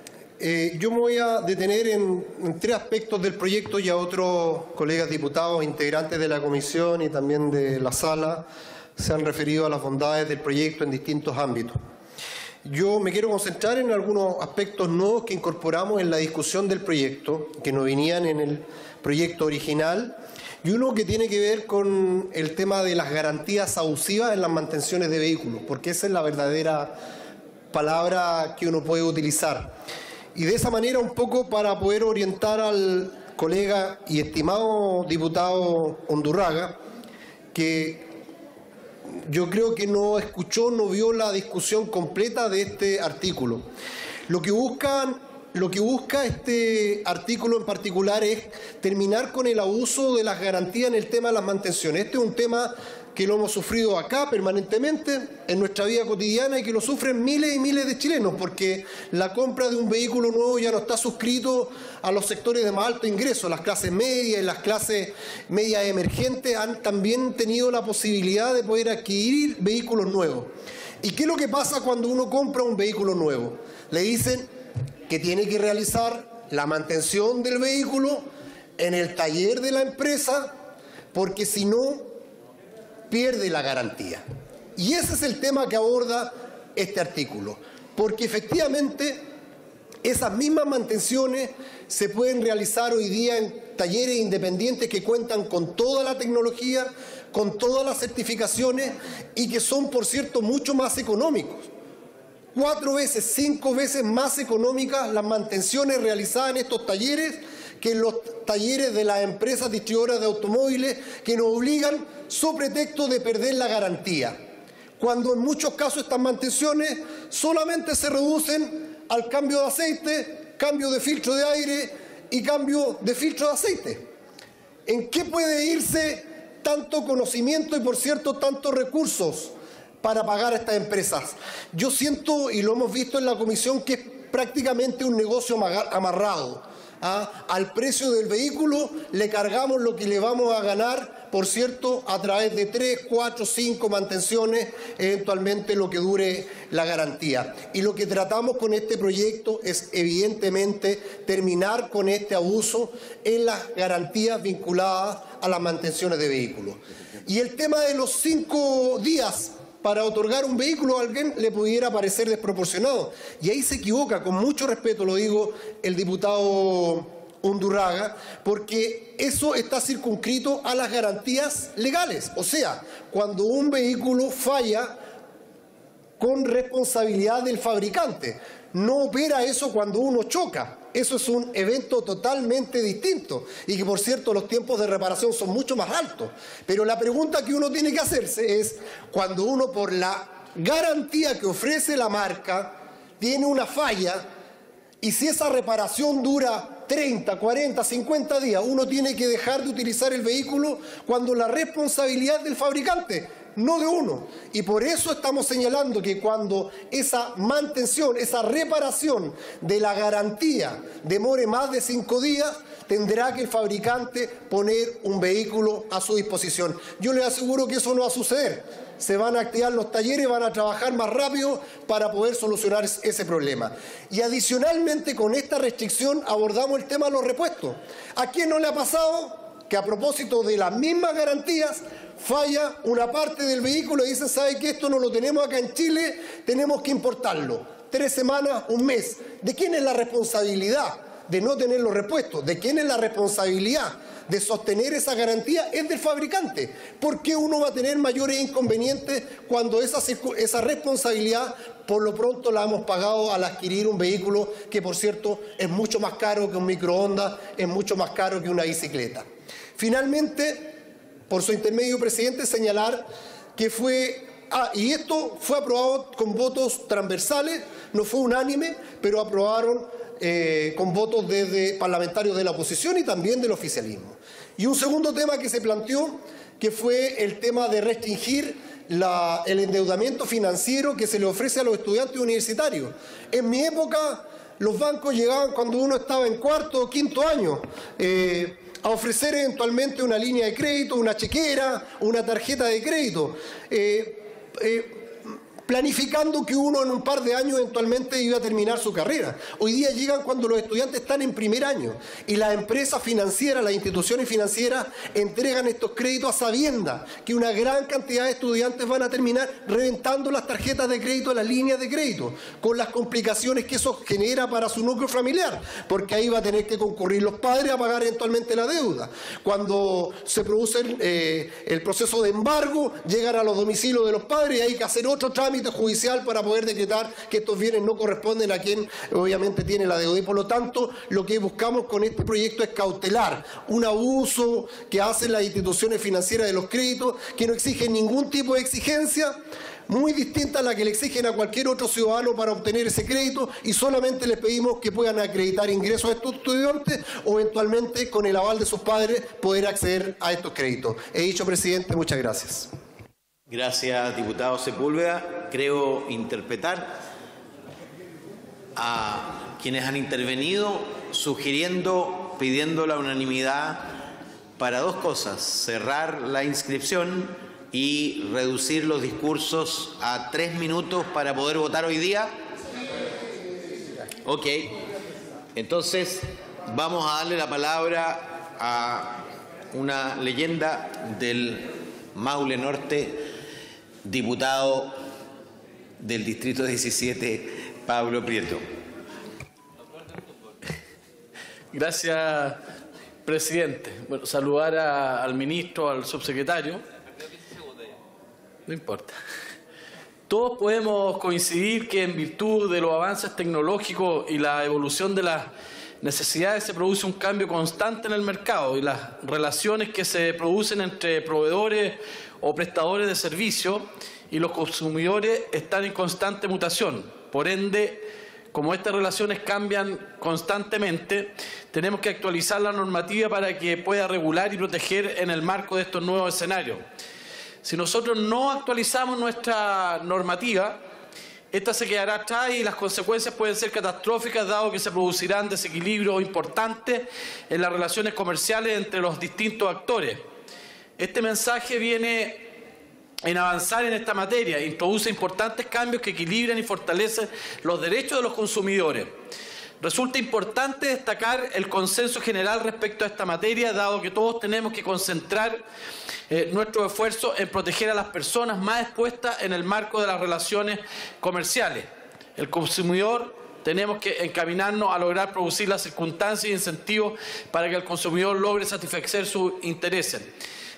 Speaker 3: Yo me voy a detener en tres aspectos del proyecto. Ya otros colegas diputados, integrantes de la comisión y también de la sala, se han referido a las bondades del proyecto en distintos ámbitos. Yo me quiero concentrar en algunos aspectos nuevos que incorporamos en la discusión del proyecto, que no venían en el proyecto original, y uno que tiene que ver con el tema de las garantías abusivas en las mantenciones de vehículos, porque esa es la verdadera palabra que uno puede utilizar. Y de esa manera, un poco para poder orientar al colega y estimado diputado Undurraga, que yo creo que no escuchó, no vio la discusión completa de este artículo. Lo que busca este artículo en particular es terminar con el abuso de las garantías en el tema de las mantenciones. Este es un tema que lo hemos sufrido acá permanentemente en nuestra vida cotidiana y que lo sufren miles y miles de chilenos, porque la compra de un vehículo nuevo ya no está suscrito a los sectores de más alto ingreso. Las clases medias y las clases medias emergentes han también tenido la posibilidad de poder adquirir vehículos nuevos. ¿Y qué es lo que pasa cuando uno compra un vehículo nuevo? Le dicen que tiene que realizar la mantención del vehículo en el taller de la empresa, porque si no, pierde la garantía. Y ese es el tema que aborda este artículo, porque efectivamente esas mismas mantenciones se pueden realizar hoy día en talleres independientes que cuentan con toda la tecnología, con todas las certificaciones y que son, por cierto, mucho más económicos. 4 veces, 5 veces más económicas las mantenciones realizadas en estos talleres que en los talleres de las empresas distribuidoras de automóviles, que nos obligan sobre pretexto de perder la garantía, cuando en muchos casos estas mantenciones solamente se reducen al cambio de aceite, cambio de filtro de aire y cambio de filtro de aceite. ¿En qué puede irse tanto conocimiento y, por cierto, tantos recursos para pagar a estas empresas? Yo siento, y lo hemos visto en la comisión, que es prácticamente un negocio amarrado. Al precio del vehículo le cargamos lo que le vamos a ganar, por cierto, a través de 3, 4, 5 mantenciones, eventualmente lo que dure la garantía. Y lo que tratamos con este proyecto es, evidentemente, terminar con este abuso en las garantías vinculadas a las mantenciones de vehículos. Y el tema de los 5 días para otorgar un vehículo a alguien le pudiera parecer desproporcionado. Y ahí se equivoca, con mucho respeto lo digo, el diputado Undurraga, porque eso está circunscrito a las garantías legales. O sea, cuando un vehículo falla con responsabilidad del fabricante. No opera eso cuando uno choca. Eso es un evento totalmente distinto y que, por cierto, los tiempos de reparación son mucho más altos. Pero la pregunta que uno tiene que hacerse es, cuando uno, por la garantía que ofrece la marca, tiene una falla, y si esa reparación dura 30, 40, 50 días, uno tiene que dejar de utilizar el vehículo cuando la responsabilidad es del fabricante, no de uno. Y por eso estamos señalando que cuando esa mantención, esa reparación de la garantía demore más de 5 días, tendrá que el fabricante poner un vehículo a su disposición. Yo les aseguro que eso no va a suceder. se van a activar los talleres, van a trabajar más rápido para poder solucionar ese problema. Y adicionalmente con esta restricción abordamos el tema de los repuestos. ¿A quién no le ha pasado que a propósito de las mismas garantías falla una parte del vehículo y dicen, ¿sabe qué? Esto no lo tenemos acá en Chile, tenemos que importarlo? 3 semanas, un mes. ¿De quién es la responsabilidad de no tener los repuestos? ¿De quién es la responsabilidad de sostener esa garantía? Es del fabricante. ¿Por qué uno va a tener mayores inconvenientes cuando esa responsabilidad por lo pronto la hemos pagado al adquirir un vehículo que, por cierto, es mucho más caro que un microondas, es mucho más caro que una bicicleta? Finalmente, por su intermedio, presidente, señalar que y esto fue aprobado con votos transversales, no fue unánime, pero aprobaron con votos desde parlamentarios de la oposición y también del oficialismo. Y un segundo tema que se planteó, que fue el tema de restringir el endeudamiento financiero que se le ofrece a los estudiantes universitarios. En mi época, los bancos llegaban cuando uno estaba en 4º o 5º año a ofrecer eventualmente una línea de crédito, una chequera, una tarjeta de crédito, planificando que uno en un par de años eventualmente iba a terminar su carrera. Hoy día llegan cuando los estudiantes están en primer año y las empresas financieras, las instituciones financieras entregan estos créditos a sabiendas que una gran cantidad de estudiantes van a terminar reventando las tarjetas de crédito, las líneas de crédito, con las complicaciones que eso genera para su núcleo familiar, porque ahí va a tener que concurrir los padres a pagar eventualmente la deuda. Cuando se produce el proceso de embargo, llegan a los domicilios de los padres y hay que hacer otro trámite judicial para poder decretar que estos bienes no corresponden a quien obviamente tiene la deuda. Y por lo tanto, lo que buscamos con este proyecto es cautelar un abuso que hacen las instituciones financieras de los créditos, que no exigen ningún tipo de exigencia, muy distinta a la que le exigen a cualquier otro ciudadano para obtener ese crédito, y solamente les pedimos que puedan acreditar ingresos a estos estudiantes o eventualmente con el aval de sus padres poder acceder a estos créditos. He dicho, presidente, muchas gracias.
Speaker 4: Gracias, diputado Sepúlveda. Creo interpretar a quienes han intervenido pidiendo la unanimidad para dos cosas: cerrar la inscripción y reducir los discursos a 3 minutos para poder votar hoy día. Ok, entonces vamos a darle la palabra a una leyenda del Maule Norte, diputado del Distrito 17, Pablo Prieto.
Speaker 16: Gracias, presidente. Bueno, saludar al ministro, al subsecretario. No importa. Todos podemos coincidir que en virtud de los avances tecnológicos y la evolución de las necesidades se produce un cambio constante en el mercado y las relaciones que se producen entre proveedores o prestadores de servicios y los consumidores están en constante mutación. Por ende, como estas relaciones cambian constantemente, tenemos que actualizar la normativa para que pueda regular y proteger en el marco de estos nuevos escenarios. Si nosotros no actualizamos nuestra normativa, esta se quedará atrás y las consecuencias pueden ser catastróficas, dado que se producirán desequilibrios importantes en las relaciones comerciales entre los distintos actores. Este mensaje viene en avanzar en esta materia, introduce importantes cambios que equilibran y fortalecen los derechos de los consumidores. Resulta importante destacar el consenso general respecto a esta materia, dado que todos tenemos que concentrar nuestros esfuerzos en proteger a las personas más expuestas en el marco de las relaciones comerciales. El consumidor, tenemos que encaminarnos a lograr producir las circunstancias y incentivos para que el consumidor logre satisfacer sus intereses.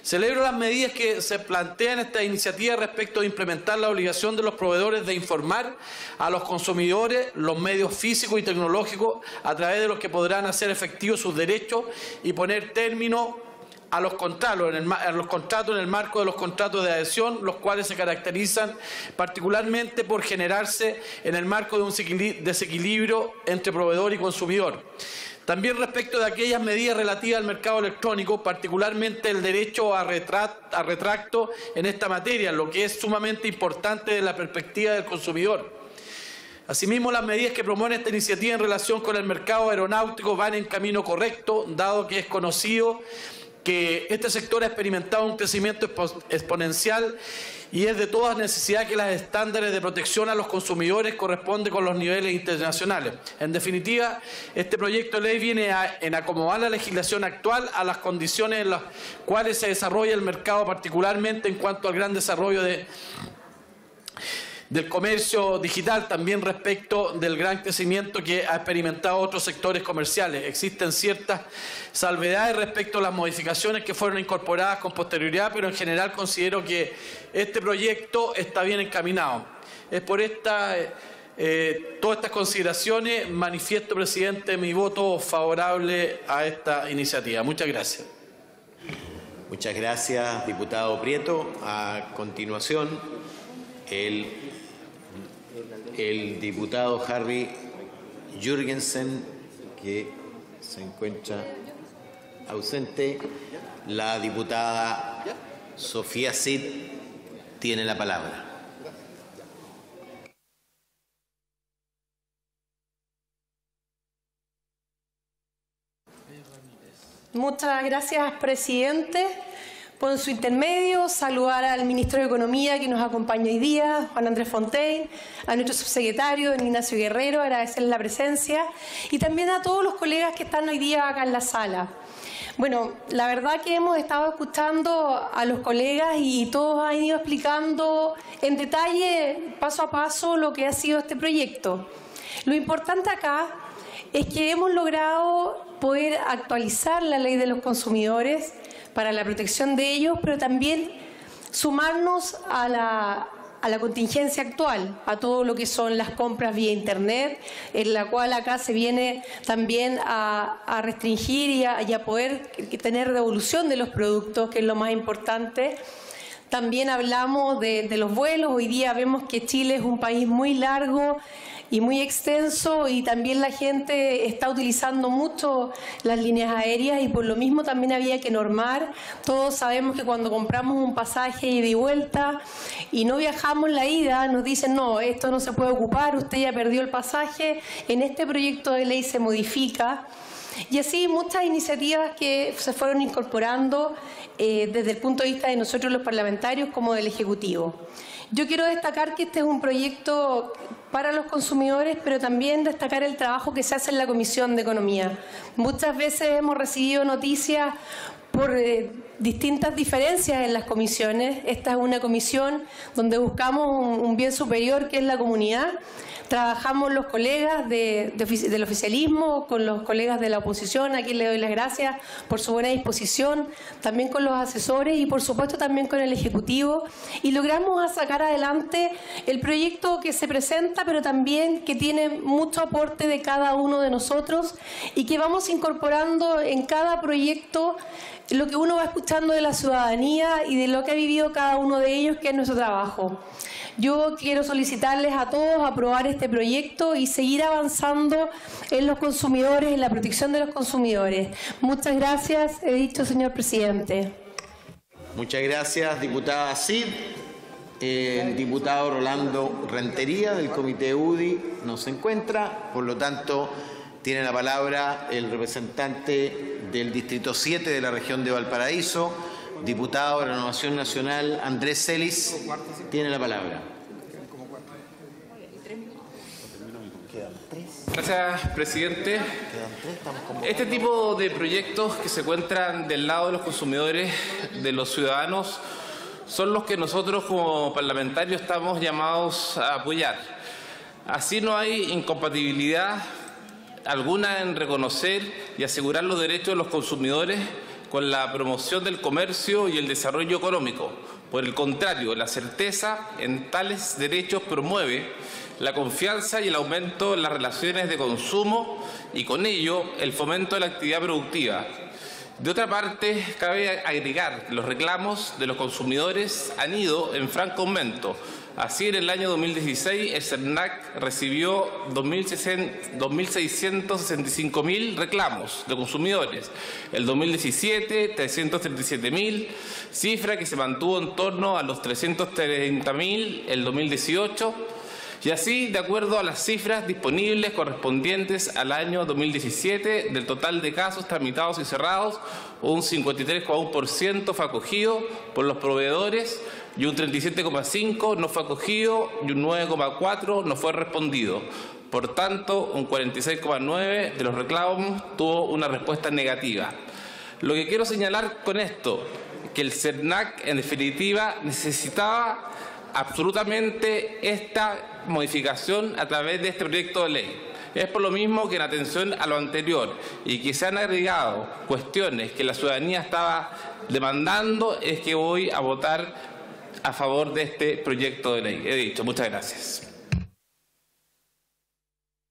Speaker 16: Celebro las medidas que se plantean en esta iniciativa respecto de implementar la obligación de los proveedores de informar a los consumidores los medios físicos y tecnológicos a través de los que podrán hacer efectivos sus derechos y poner término a los contratos en el marco de los contratos de adhesión, los cuales se caracterizan particularmente por generarse en el marco de un desequilibrio entre proveedor y consumidor. También respecto de aquellas medidas relativas al mercado electrónico, particularmente el derecho a retracto en esta materia, lo que es sumamente importante desde la perspectiva del consumidor. Asimismo, las medidas que promueve esta iniciativa en relación con el mercado aeronáutico van en camino correcto, dado que es conocido que este sector ha experimentado un crecimiento exponencial y es de toda necesidad que los estándares de protección a los consumidores corresponden con los niveles internacionales. En definitiva, este proyecto de ley viene en acomodar la legislación actual a las condiciones en las cuales se desarrolla el mercado, particularmente en cuanto al gran desarrollo del comercio digital, también respecto del gran crecimiento que ha experimentado otros sectores comerciales. Existen ciertas salvedades respecto a las modificaciones que fueron incorporadas con posterioridad, pero en general considero que este proyecto está bien encaminado. Es por todas estas consideraciones manifiesto, presidente, mi voto favorable a esta iniciativa. Muchas gracias.
Speaker 4: Muchas gracias, diputado Prieto. A continuación, el diputado Harry Jürgensen, que se encuentra ausente. La diputada Sofía Cid tiene la palabra.
Speaker 17: Muchas gracias, presidente. Por su intermedio, saludar al ministro de Economía que nos acompaña hoy día, Juan Andrés Fontaine, a nuestro subsecretario, don Ignacio Guerrero, agradecerles la presencia, y también a todos los colegas que están hoy día acá en la sala. Bueno, la verdad que hemos estado escuchando a los colegas y todos han ido explicando en detalle, paso a paso, lo que ha sido este proyecto. Lo importante acá es que hemos logrado poder actualizar la ley de los consumidores para la protección de ellos, pero también sumarnos a la contingencia actual, a todo lo que son las compras vía Internet, en la cual acá se viene también a restringir y a poder tener devolución de los productos, que es lo más importante. También hablamos de los vuelos. Hoy día vemos que Chile es un país muy largo y muy extenso, y también la gente está utilizando mucho las líneas aéreas, y por lo mismo también había que normar. Todos sabemos que cuando compramos un pasaje ida y vuelta y no viajamos la ida, nos dicen no, esto no se puede ocupar, usted ya perdió el pasaje. En este proyecto de ley se modifica, y así muchas iniciativas que se fueron incorporando desde el punto de vista de nosotros los parlamentarios como del Ejecutivo. Yo quiero destacar que este es un proyecto para los consumidores, pero también destacar el trabajo que se hace en la Comisión de Economía. Muchas veces hemos recibido noticias por distintas diferencias en las comisiones. Esta es una comisión donde buscamos un bien superior, que es la comunidad. Trabajamos los colegas del oficialismo, con los colegas de la oposición, a quien le doy las gracias por su buena disposición, también con los asesores y por supuesto también con el Ejecutivo, y logramos sacar adelante el proyecto que se presenta, pero también que tiene mucho aporte de cada uno de nosotros, y que vamos incorporando en cada proyecto lo que uno va escuchando de la ciudadanía y de lo que ha vivido cada uno de ellos, que es nuestro trabajo. Yo quiero solicitarles a todos aprobar este proyecto y seguir avanzando en los consumidores, en la protección de los consumidores. Muchas gracias, he dicho, señor presidente.
Speaker 4: Muchas gracias, diputada Cid. El diputado Rolando Rentería, del Comité UDI, no se encuentra, por lo tanto tiene la palabra el representante del Distrito 7 de la región de Valparaíso, diputado de Renovación Nacional, Andrés Celis, tiene la palabra.
Speaker 18: Gracias, presidente. Este tipo de proyectos que se encuentran del lado de los consumidores, de los ciudadanos, son los que nosotros como parlamentarios estamos llamados a apoyar. Así no hay incompatibilidad alguna en reconocer y asegurar los derechos de los consumidores con la promoción del comercio y el desarrollo económico. Por el contrario, la certeza en tales derechos promueve la confianza y el aumento en las relaciones de consumo y con ello el fomento de la actividad productiva. De otra parte, cabe agregar que los reclamos de los consumidores han ido en franco aumento. Así, en el año 2016, el SERNAC recibió 2.665.000 reclamos de consumidores. El 2017, 337.000, cifra que se mantuvo en torno a los 330.000 el 2018. Y así, de acuerdo a las cifras disponibles correspondientes al año 2017, del total de casos tramitados y cerrados, un 53,1% fue acogido por los proveedores y un 37,5% no fue acogido y un 9,4% no fue respondido. Por tanto, un 46,9% de los reclamos tuvo una respuesta negativa. Lo que quiero señalar con esto, que el CERNAC, en definitiva, necesitaba absolutamente esta modificación a través de este proyecto de ley. Es por lo mismo que en atención a lo anterior y que se han agregado cuestiones que la ciudadanía estaba demandando, es que voy a votar a favor de este proyecto de ley. He dicho, muchas gracias.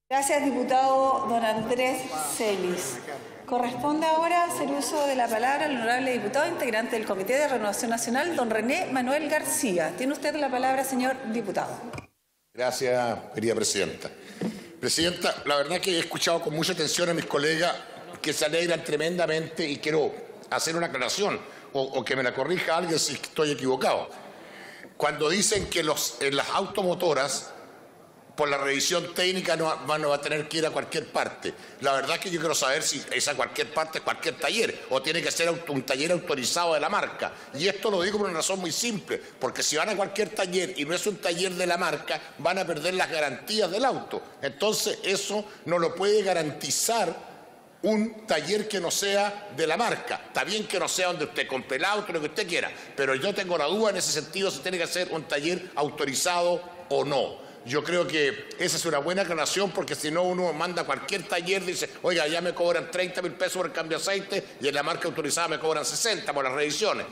Speaker 2: Gracias, diputado don Andrés Celis. Corresponde ahora hacer uso de la palabra al honorable diputado integrante del Comité de Renovación Nacional, don René Manuel García. Tiene usted la palabra, señor diputado.
Speaker 19: Gracias, querida presidenta. Presidenta, la verdad que he escuchado con mucha atención a mis colegas que se alegran tremendamente y quiero hacer una aclaración o que me la corrija alguien si estoy equivocado. Cuando dicen que en las automotoras, por la revisión técnica no va a tener que ir a cualquier parte. La verdad que yo quiero saber si es a cualquier parte, cualquier taller, o tiene que ser un taller autorizado de la marca. Y esto lo digo por una razón muy simple, porque si van a cualquier taller y no es un taller de la marca, van a perder las garantías del auto. Entonces eso no lo puede garantizar un taller que no sea de la marca. Está bien que no sea donde usted compre el auto, lo que usted quiera, pero yo tengo la duda en ese sentido si tiene que ser un taller autorizado o no. Yo creo que esa es una buena aclaración, porque si no uno manda a cualquier taller y dice, oiga, ya me cobran 30.000 pesos por el cambio de aceite y en la marca autorizada me cobran 60 por las revisiones.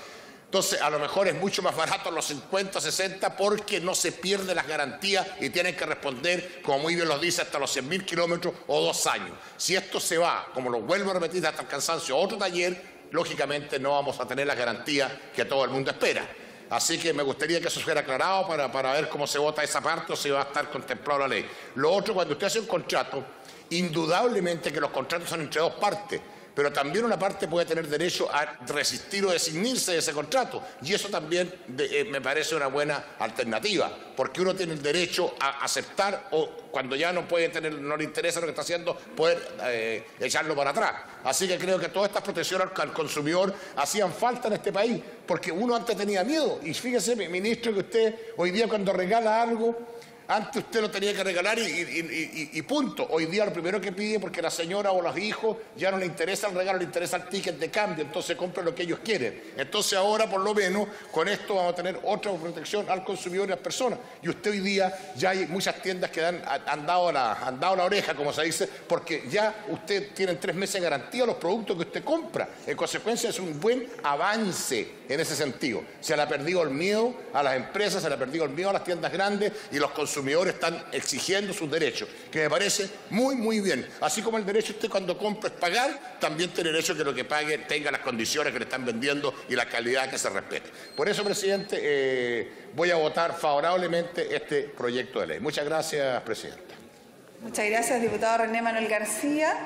Speaker 19: Entonces, a lo mejor es mucho más barato los 50, 60 porque no se pierden las garantías y tienen que responder, como muy bien los dice, hasta los 100.000 kilómetros o 2 años. Si esto se va, como lo vuelvo a repetir hasta el cansancio, a otro taller, lógicamente no vamos a tener las garantías que todo el mundo espera. Así que me gustaría que eso fuera aclarado para ver cómo se vota esa parte o si va a estar contemplado la ley. Lo otro, cuando usted hace un contrato, indudablemente que los contratos son entre dos partes, pero también una parte puede tener derecho a resistir o desinhibirse de ese contrato. Y eso también me parece una buena alternativa, porque uno tiene el derecho a aceptar o cuando ya no le interesa lo que está haciendo, poder echarlo para atrás. Así que creo que todas estas protecciones al consumidor hacían falta en este país, porque uno antes tenía miedo. Y fíjese, ministro, que usted hoy día cuando regala algo, antes usted lo tenía que regalar y punto. Hoy día lo primero que pide, porque la señora o los hijos ya no le interesa el regalo, le interesa el ticket de cambio, entonces compra lo que ellos quieren. Entonces ahora, por lo menos, con esto vamos a tener otra protección al consumidor y a las personas. Y usted hoy día, ya hay muchas tiendas que han dado la oreja, como se dice, porque ya usted tiene 3 meses de garantía los productos que usted compra. En consecuencia, es un buen avance en ese sentido. Se le ha perdido el miedo a las empresas, se le ha perdido el miedo a las tiendas grandes y los consumidores están exigiendo sus derechos, que me parece muy, muy bien. Así como el derecho usted cuando compra es pagar, también tiene derecho que lo que pague tenga las condiciones que le están vendiendo y la calidad que se respete. Por eso, presidente, voy a votar favorablemente este proyecto de ley. Muchas gracias, presidenta.
Speaker 2: Muchas gracias, diputado René Manuel García.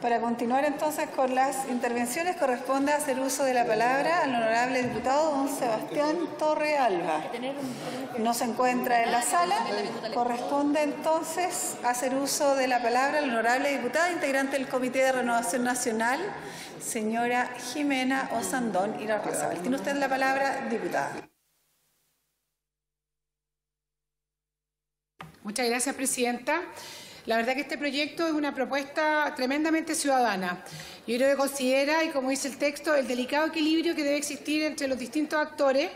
Speaker 2: Para continuar entonces con las intervenciones, corresponde hacer uso de la palabra al honorable diputado don Sebastián Torrealba. No se encuentra en la sala. Corresponde entonces hacer uso de la palabra al honorable diputada integrante del Comité de Renovación Nacional, señora Jimena Osandón Irarrázaval. Tiene usted la palabra, diputada.
Speaker 20: Muchas gracias, presidenta. La verdad que este proyecto es una propuesta tremendamente ciudadana. Yo creo que considera, y como dice el texto, el delicado equilibrio que debe existir entre los distintos actores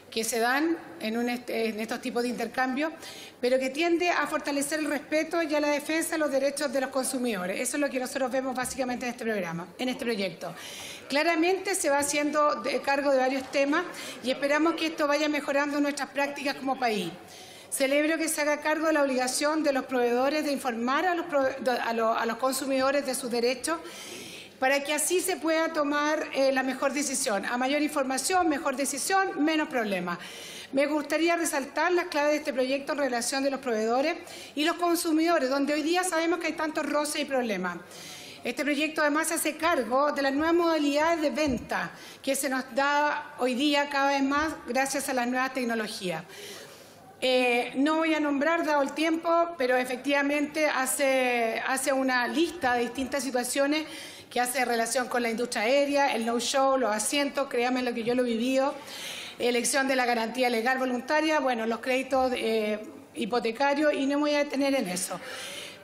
Speaker 20: que se dan en estos tipos de intercambios, pero que tiende a fortalecer el respeto y a la defensa de los derechos de los consumidores. Eso es lo que nosotros vemos básicamente en este programa, en este proyecto. Claramente se va haciendo cargo de varios temas y esperamos que esto vaya mejorando nuestras prácticas como país. Celebro que se haga cargo de la obligación de los proveedores de informar a los consumidores de sus derechos para que así se pueda tomar la mejor decisión. A mayor información, mejor decisión, menos problemas. Me gustaría resaltar las claves de este proyecto en relación de los proveedores y los consumidores, donde hoy día sabemos que hay tantos roces y problemas. Este proyecto además se hace cargo de las nuevas modalidades de venta que se nos da hoy día cada vez más gracias a las nuevas tecnologías. No voy a nombrar, dado el tiempo, pero efectivamente hace una lista de distintas situaciones que hace relación con la industria aérea, el no-show, los asientos, créanme lo que yo lo he vivido, elección de la garantía legal voluntaria, bueno, los créditos hipotecarios, y no me voy a detener en eso.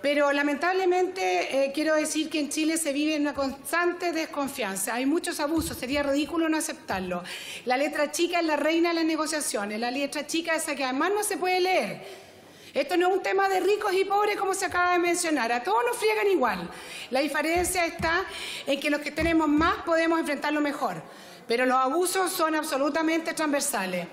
Speaker 20: Pero lamentablemente quiero decir que en Chile se vive en una constante desconfianza. Hay muchos abusos, sería ridículo no aceptarlo. La letra chica es la reina de las negociaciones, la letra chica es esa que además no se puede leer. Esto no es un tema de ricos y pobres como se acaba de mencionar, a todos nos friegan igual. La diferencia está en que los que tenemos más podemos enfrentarlo mejor, pero los abusos son absolutamente transversales.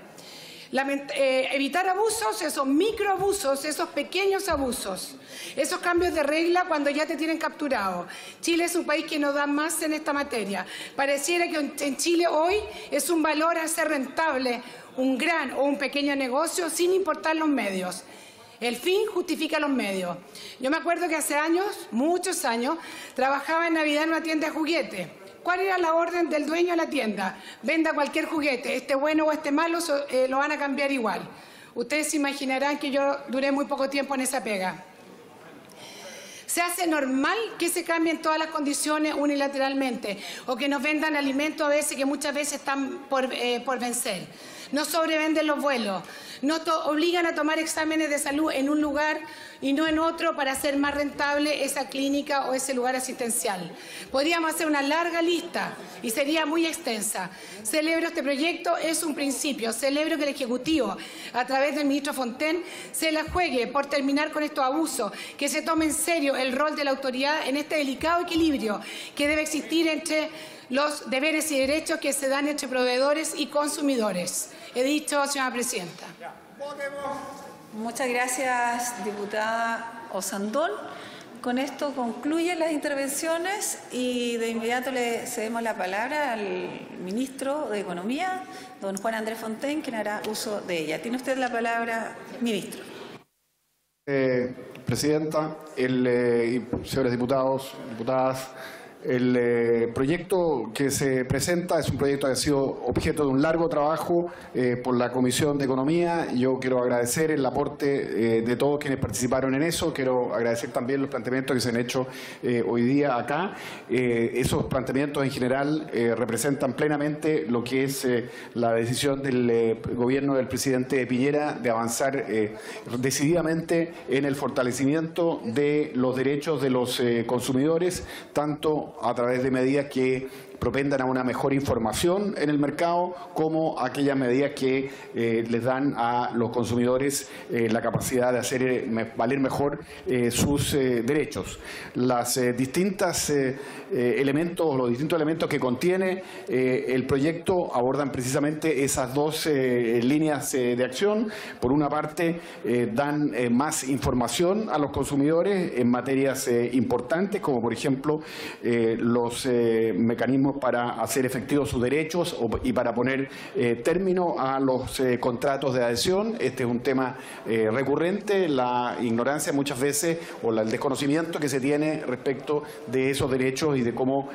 Speaker 20: Evitar abusos, esos microabusos, esos pequeños abusos, esos cambios de regla cuando ya te tienen capturado. Chile es un país que no da más en esta materia. Pareciera que en Chile hoy es un valor hacer rentable un gran o un pequeño negocio sin importar los medios. El fin justifica los medios. Yo me acuerdo que hace años, muchos años, trabajaba en Navidad en una tienda de juguetes. ¿Cuál era la orden del dueño de la tienda? Venda cualquier juguete, este bueno o este malo, lo van a cambiar igual. Ustedes se imaginarán que yo duré muy poco tiempo en esa pega. Se hace normal que se cambien todas las condiciones unilateralmente o que nos vendan alimentos a veces que muchas veces están por vencer. No sobrevenden los vuelos, no obligan a tomar exámenes de salud en un lugar y no en otro para hacer más rentable esa clínica o ese lugar asistencial. Podríamos hacer una larga lista y sería muy extensa. Celebro este proyecto, es un principio. Celebro que el Ejecutivo, a través del ministro Fontaine, se la juegue por terminar con estos abusos, que se tome en serio el rol de la autoridad en este delicado equilibrio que debe existir entre los deberes y derechos que se dan entre proveedores y consumidores. He dicho, señora presidenta.
Speaker 2: Muchas gracias, diputada Osandón. Con esto concluyen las intervenciones y de inmediato le cedemos la palabra al ministro de Economía, don Juan Andrés Fontaine, quien hará uso de ella. Tiene usted la palabra, ministro.
Speaker 21: Presidenta, señores diputados, diputadas, el proyecto que se presenta es un proyecto que ha sido objeto de un largo trabajo por la Comisión de Economía. Yo quiero agradecer el aporte de todos quienes participaron en eso. Quiero agradecer también los planteamientos que se han hecho hoy día acá. Esos planteamientos en general representan plenamente lo que es la decisión del gobierno del presidente Piñera de avanzar decididamente en el fortalecimiento de los derechos de los consumidores, tanto a través de medidas que propendan a una mejor información en el mercado, como aquellas medidas que les dan a los consumidores la capacidad de hacer valer mejor sus derechos. Los distintos elementos que contiene el proyecto abordan precisamente esas dos líneas de acción. Por una parte, dan más información a los consumidores en materias importantes, como por ejemplo los mecanismos para hacer efectivos sus derechos y para poner término a los contratos de adhesión. Este es un tema recurrente, la ignorancia muchas veces o el desconocimiento que se tiene respecto de esos derechos y de cómo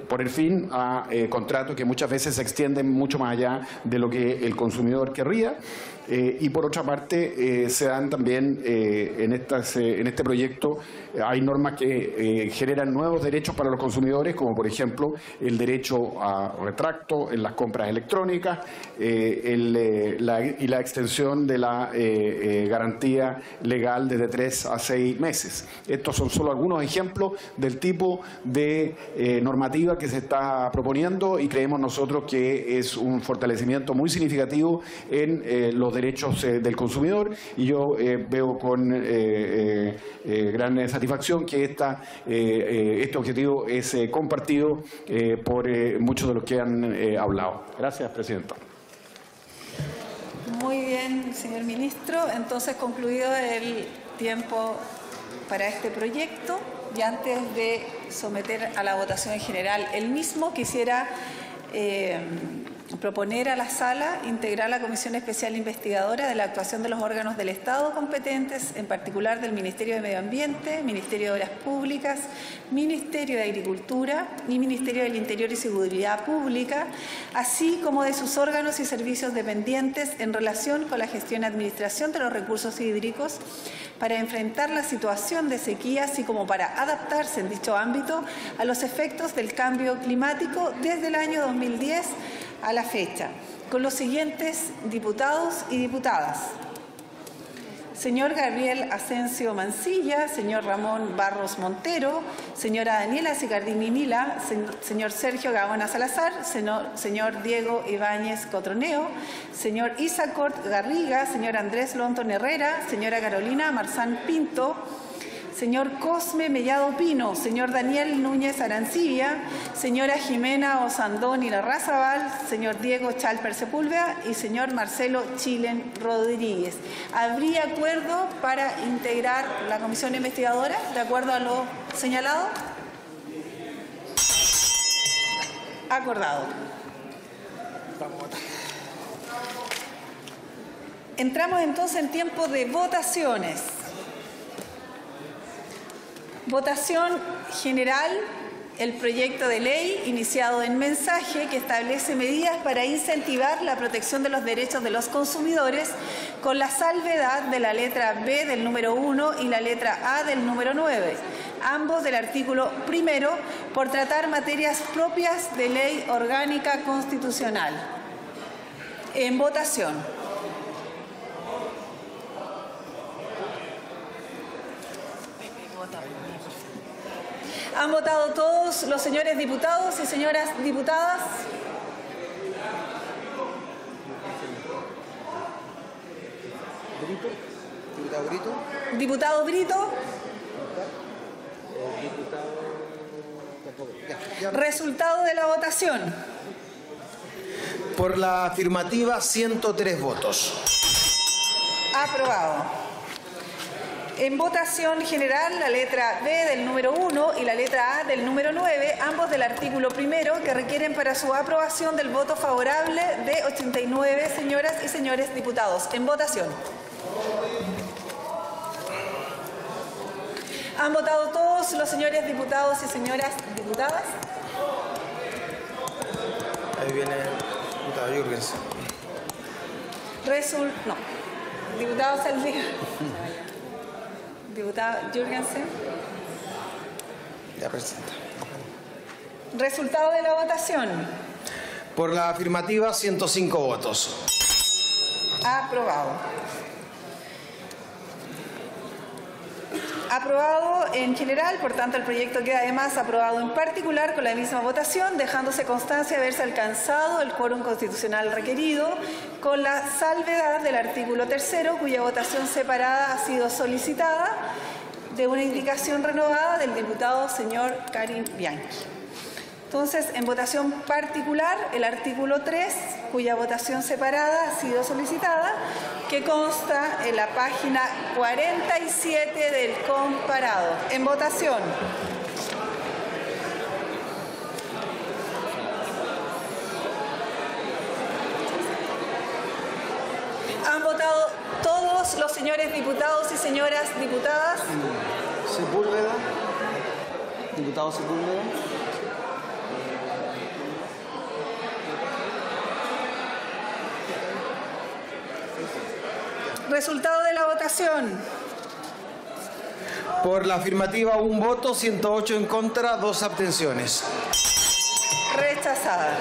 Speaker 21: poner fin a contratos que muchas veces se extienden mucho más allá de lo que el consumidor querría. Y por otra parte, se dan también en este proyecto, hay normas que generan nuevos derechos para los consumidores, como por ejemplo el derecho a retracto en las compras electrónicas y la extensión de la garantía legal desde 3 a 6 meses. Estos son solo algunos ejemplos del tipo de normativa que se está proponiendo y creemos nosotros que es un fortalecimiento muy significativo en los derechos del consumidor, y yo veo con gran satisfacción que este objetivo es compartido por muchos de los que han hablado. Gracias, presidenta.
Speaker 2: Muy bien, señor ministro. Entonces, concluido el tiempo para este proyecto, y antes de someter a la votación en general el mismo, quisiera proponer a la Sala integrar la Comisión Especial Investigadora de la actuación de los órganos del Estado competentes, en particular del Ministerio de Medio Ambiente, Ministerio de Obras Públicas, Ministerio de Agricultura y Ministerio del Interior y Seguridad Pública, así como de sus órganos y servicios dependientes en relación con la gestión y administración de los recursos hídricos para enfrentar la situación de sequía, así como para adaptarse en dicho ámbito a los efectos del cambio climático desde el año 2010 a la fecha, con los siguientes diputados y diputadas: señor Gabriel Asensio Mancilla, señor Ramón Barros Montero, señora Daniela Sicardini Mila, señor Sergio Gaona Salazar, señor Diego Ibáñez Cotroneo, señor Isacort Garriga, señor Andrés Lonton Herrera, señora Carolina Marzán Pinto, señor Cosme Mellado Pino, señor Daniel Núñez Arancibia, señora Jimena Osandón y Larrazabal, señor Diego Chalper Sepúlveda y señor Marcelo Chilen Rodríguez. ¿Habría acuerdo para integrar la comisión investigadora de acuerdo a lo señalado? Acordado. Entramos entonces en tiempo de votaciones. Votación general, el proyecto de ley iniciado en mensaje que establece medidas para incentivar la protección de los derechos de los consumidores con la salvedad de la letra B del número 1 y la letra A del número 9, ambos del artículo 1, por tratar materias propias de ley orgánica constitucional. En votación. ¿Han votado todos los señores diputados y señoras diputadas?
Speaker 3: ¿Diputado Brito?
Speaker 2: ¿Diputado Brito? Resultado de la votación.
Speaker 1: Por la afirmativa, 103 votos.
Speaker 2: Aprobado. En votación general, la letra B del número 1 y la letra A del número 9, ambos del artículo 1, que requieren para su aprobación del voto favorable de 89 señoras y señores diputados. En votación. ¿Han votado todos los señores diputados y señoras diputadas?
Speaker 1: Ahí viene el diputado Jürgensen.
Speaker 2: No. Diputado Saldívar. Diputado Jürgensen.
Speaker 1: Ya presenta.
Speaker 2: Resultado de la votación.
Speaker 1: Por la afirmativa, 105 votos.
Speaker 2: Aprobado. Aprobado en general, por tanto el proyecto queda además aprobado en particular con la misma votación, dejándose constancia de haberse alcanzado el quórum constitucional requerido, con la salvedad del artículo 3, cuya votación separada ha sido solicitada, de una indicación renovada del diputado señor Karim Bianchi. Entonces, en votación particular, el artículo 3, cuya votación separada ha sido solicitada, que consta en la página 47 del comparado. En votación. ¿Han votado todos los señores diputados y señoras diputadas?
Speaker 1: Sepúlveda. Diputado Sepúlveda.
Speaker 2: Resultado de la votación.
Speaker 1: Por la afirmativa, 1 voto, 108 en contra, 2 abstenciones.
Speaker 2: Rechazada.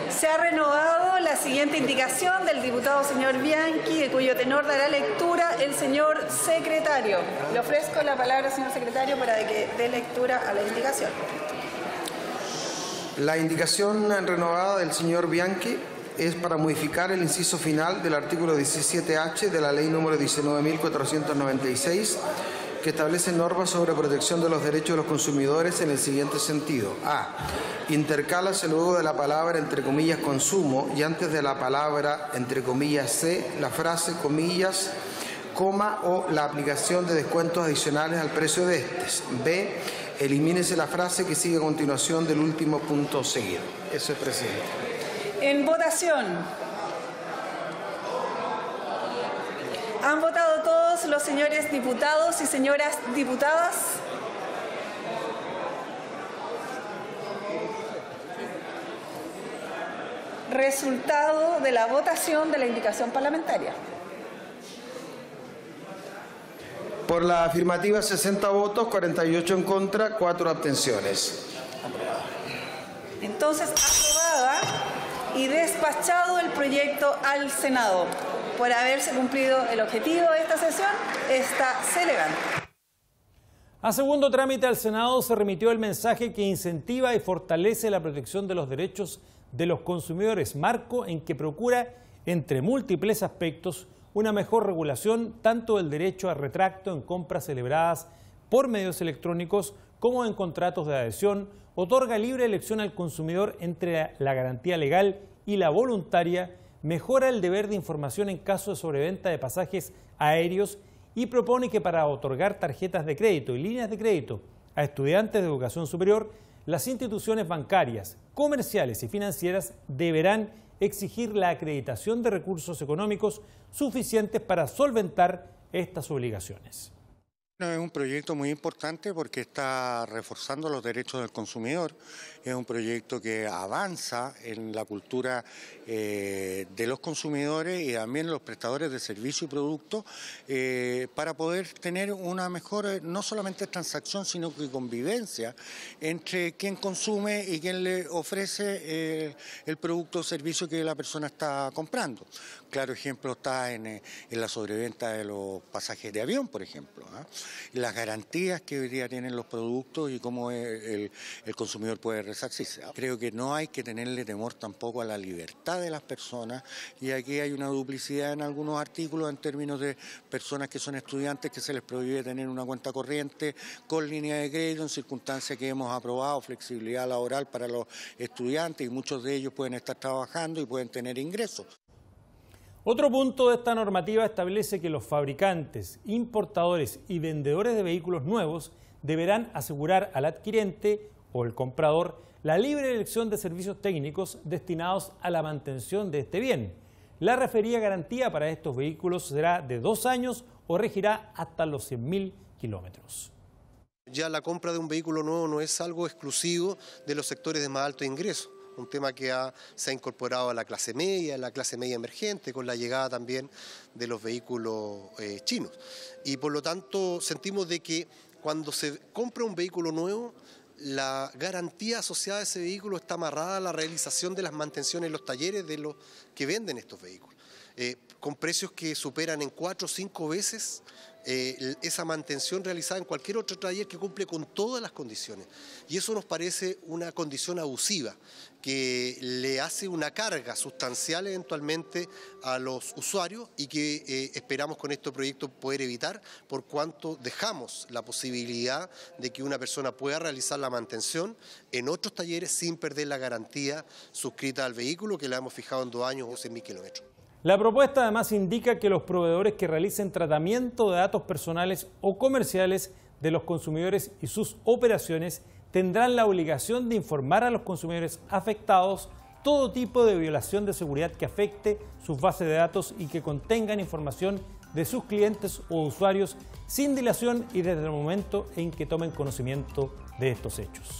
Speaker 2: Se ha renovado la siguiente indicación del diputado señor Bianchi, de cuyo tenor dará lectura el señor secretario. Le ofrezco la palabra, señor secretario, para que dé lectura a la indicación.
Speaker 1: La indicación renovada del señor Bianchi es para modificar el inciso final del artículo 17H de la Ley número 19.496, que establece normas sobre protección de los derechos de los consumidores en el siguiente sentido. A. Intercálase luego de la palabra entre comillas consumo y antes de la palabra entre comillas C la frase comillas coma o la aplicación de descuentos adicionales al precio de estos. B, elimínese la frase que sigue a continuación del último punto seguido. Eso es, presidente.
Speaker 2: En votación. ¿Han votado todos los señores diputados y señoras diputadas? Resultado de la votación de la indicación parlamentaria.
Speaker 1: Por la afirmativa, 60 votos, 48 en contra, 4 abstenciones.
Speaker 2: Entonces, aprobada y despachado el proyecto al Senado. Por haberse cumplido el objetivo de esta sesión, esta se levanta.
Speaker 5: A segundo trámite al Senado se remitió el mensaje que incentiva y fortalece la protección de los derechos de los consumidores, marco en que procura, entre múltiples aspectos, una mejor regulación tanto del derecho a retracto en compras celebradas por medios electrónicos como en contratos de adhesión, otorga libre elección al consumidor entre la garantía legal y la voluntaria, mejora el deber de información en caso de sobreventa de pasajes aéreos y propone que para otorgar tarjetas de crédito y líneas de crédito a estudiantes de educación superior, las instituciones bancarias, comerciales y financieras deberán exigir la acreditación de recursos económicos suficientes para solventar estas obligaciones.
Speaker 7: Es un proyecto muy importante porque está reforzando los derechos del consumidor. Es un proyecto que avanza en la cultura de los consumidores y también los prestadores de servicio y productos para poder tener una mejor, no solamente transacción, sino que convivencia entre quien consume y quien le ofrece el producto o servicio que la persona está comprando. Claro ejemplo está en la sobreventa de los pasajes de avión, por ejemplo, las garantías que hoy día tienen los productos y cómo el consumidor puede resarcirse. Creo que no hay que tenerle temor tampoco a la libertad de las personas y aquí hay una duplicidad en algunos artículos en términos de personas que son estudiantes que se les prohíbe tener una cuenta corriente con línea de crédito en circunstancias que hemos aprobado, flexibilidad laboral para los estudiantes y muchos de ellos pueden estar trabajando y pueden tener ingresos.
Speaker 5: Otro punto de esta normativa establece que los fabricantes, importadores y vendedores de vehículos nuevos deberán asegurar al adquirente o el comprador la libre elección de servicios técnicos destinados a la mantención de este bien. La referida garantía para estos vehículos será de 2 años o regirá hasta los 100.000 kilómetros.
Speaker 3: Ya la compra de un vehículo nuevo no es algo exclusivo de los sectores de más alto ingreso. Un tema que se ha incorporado a la clase media emergente, con la llegada también de los vehículos chinos. Y por lo tanto sentimos de que cuando se compra un vehículo nuevo, la garantía asociada a ese vehículo está amarrada a la realización de las mantenciones en los talleres de los que venden estos vehículos, con precios que superan en 4 o 5 veces esa mantención realizada en cualquier otro taller que cumple con todas las condiciones. Y eso nos parece una condición abusiva que le hace una carga sustancial eventualmente a los usuarios y que esperamos con este proyecto poder evitar, por cuanto dejamos la posibilidad de que una persona pueda realizar la mantención en otros talleres sin perder la garantía suscrita al vehículo, que la hemos fijado en 2 años o 100.000 kilómetros.
Speaker 5: La propuesta además indica que los proveedores que realicen tratamiento de datos personales o comerciales de los consumidores y sus operaciones tendrán la obligación de informar a los consumidores afectados todo tipo de violación de seguridad que afecte sus bases de datos y que contengan información de sus clientes o usuarios sin dilación y desde el momento en que tomen conocimiento de estos hechos.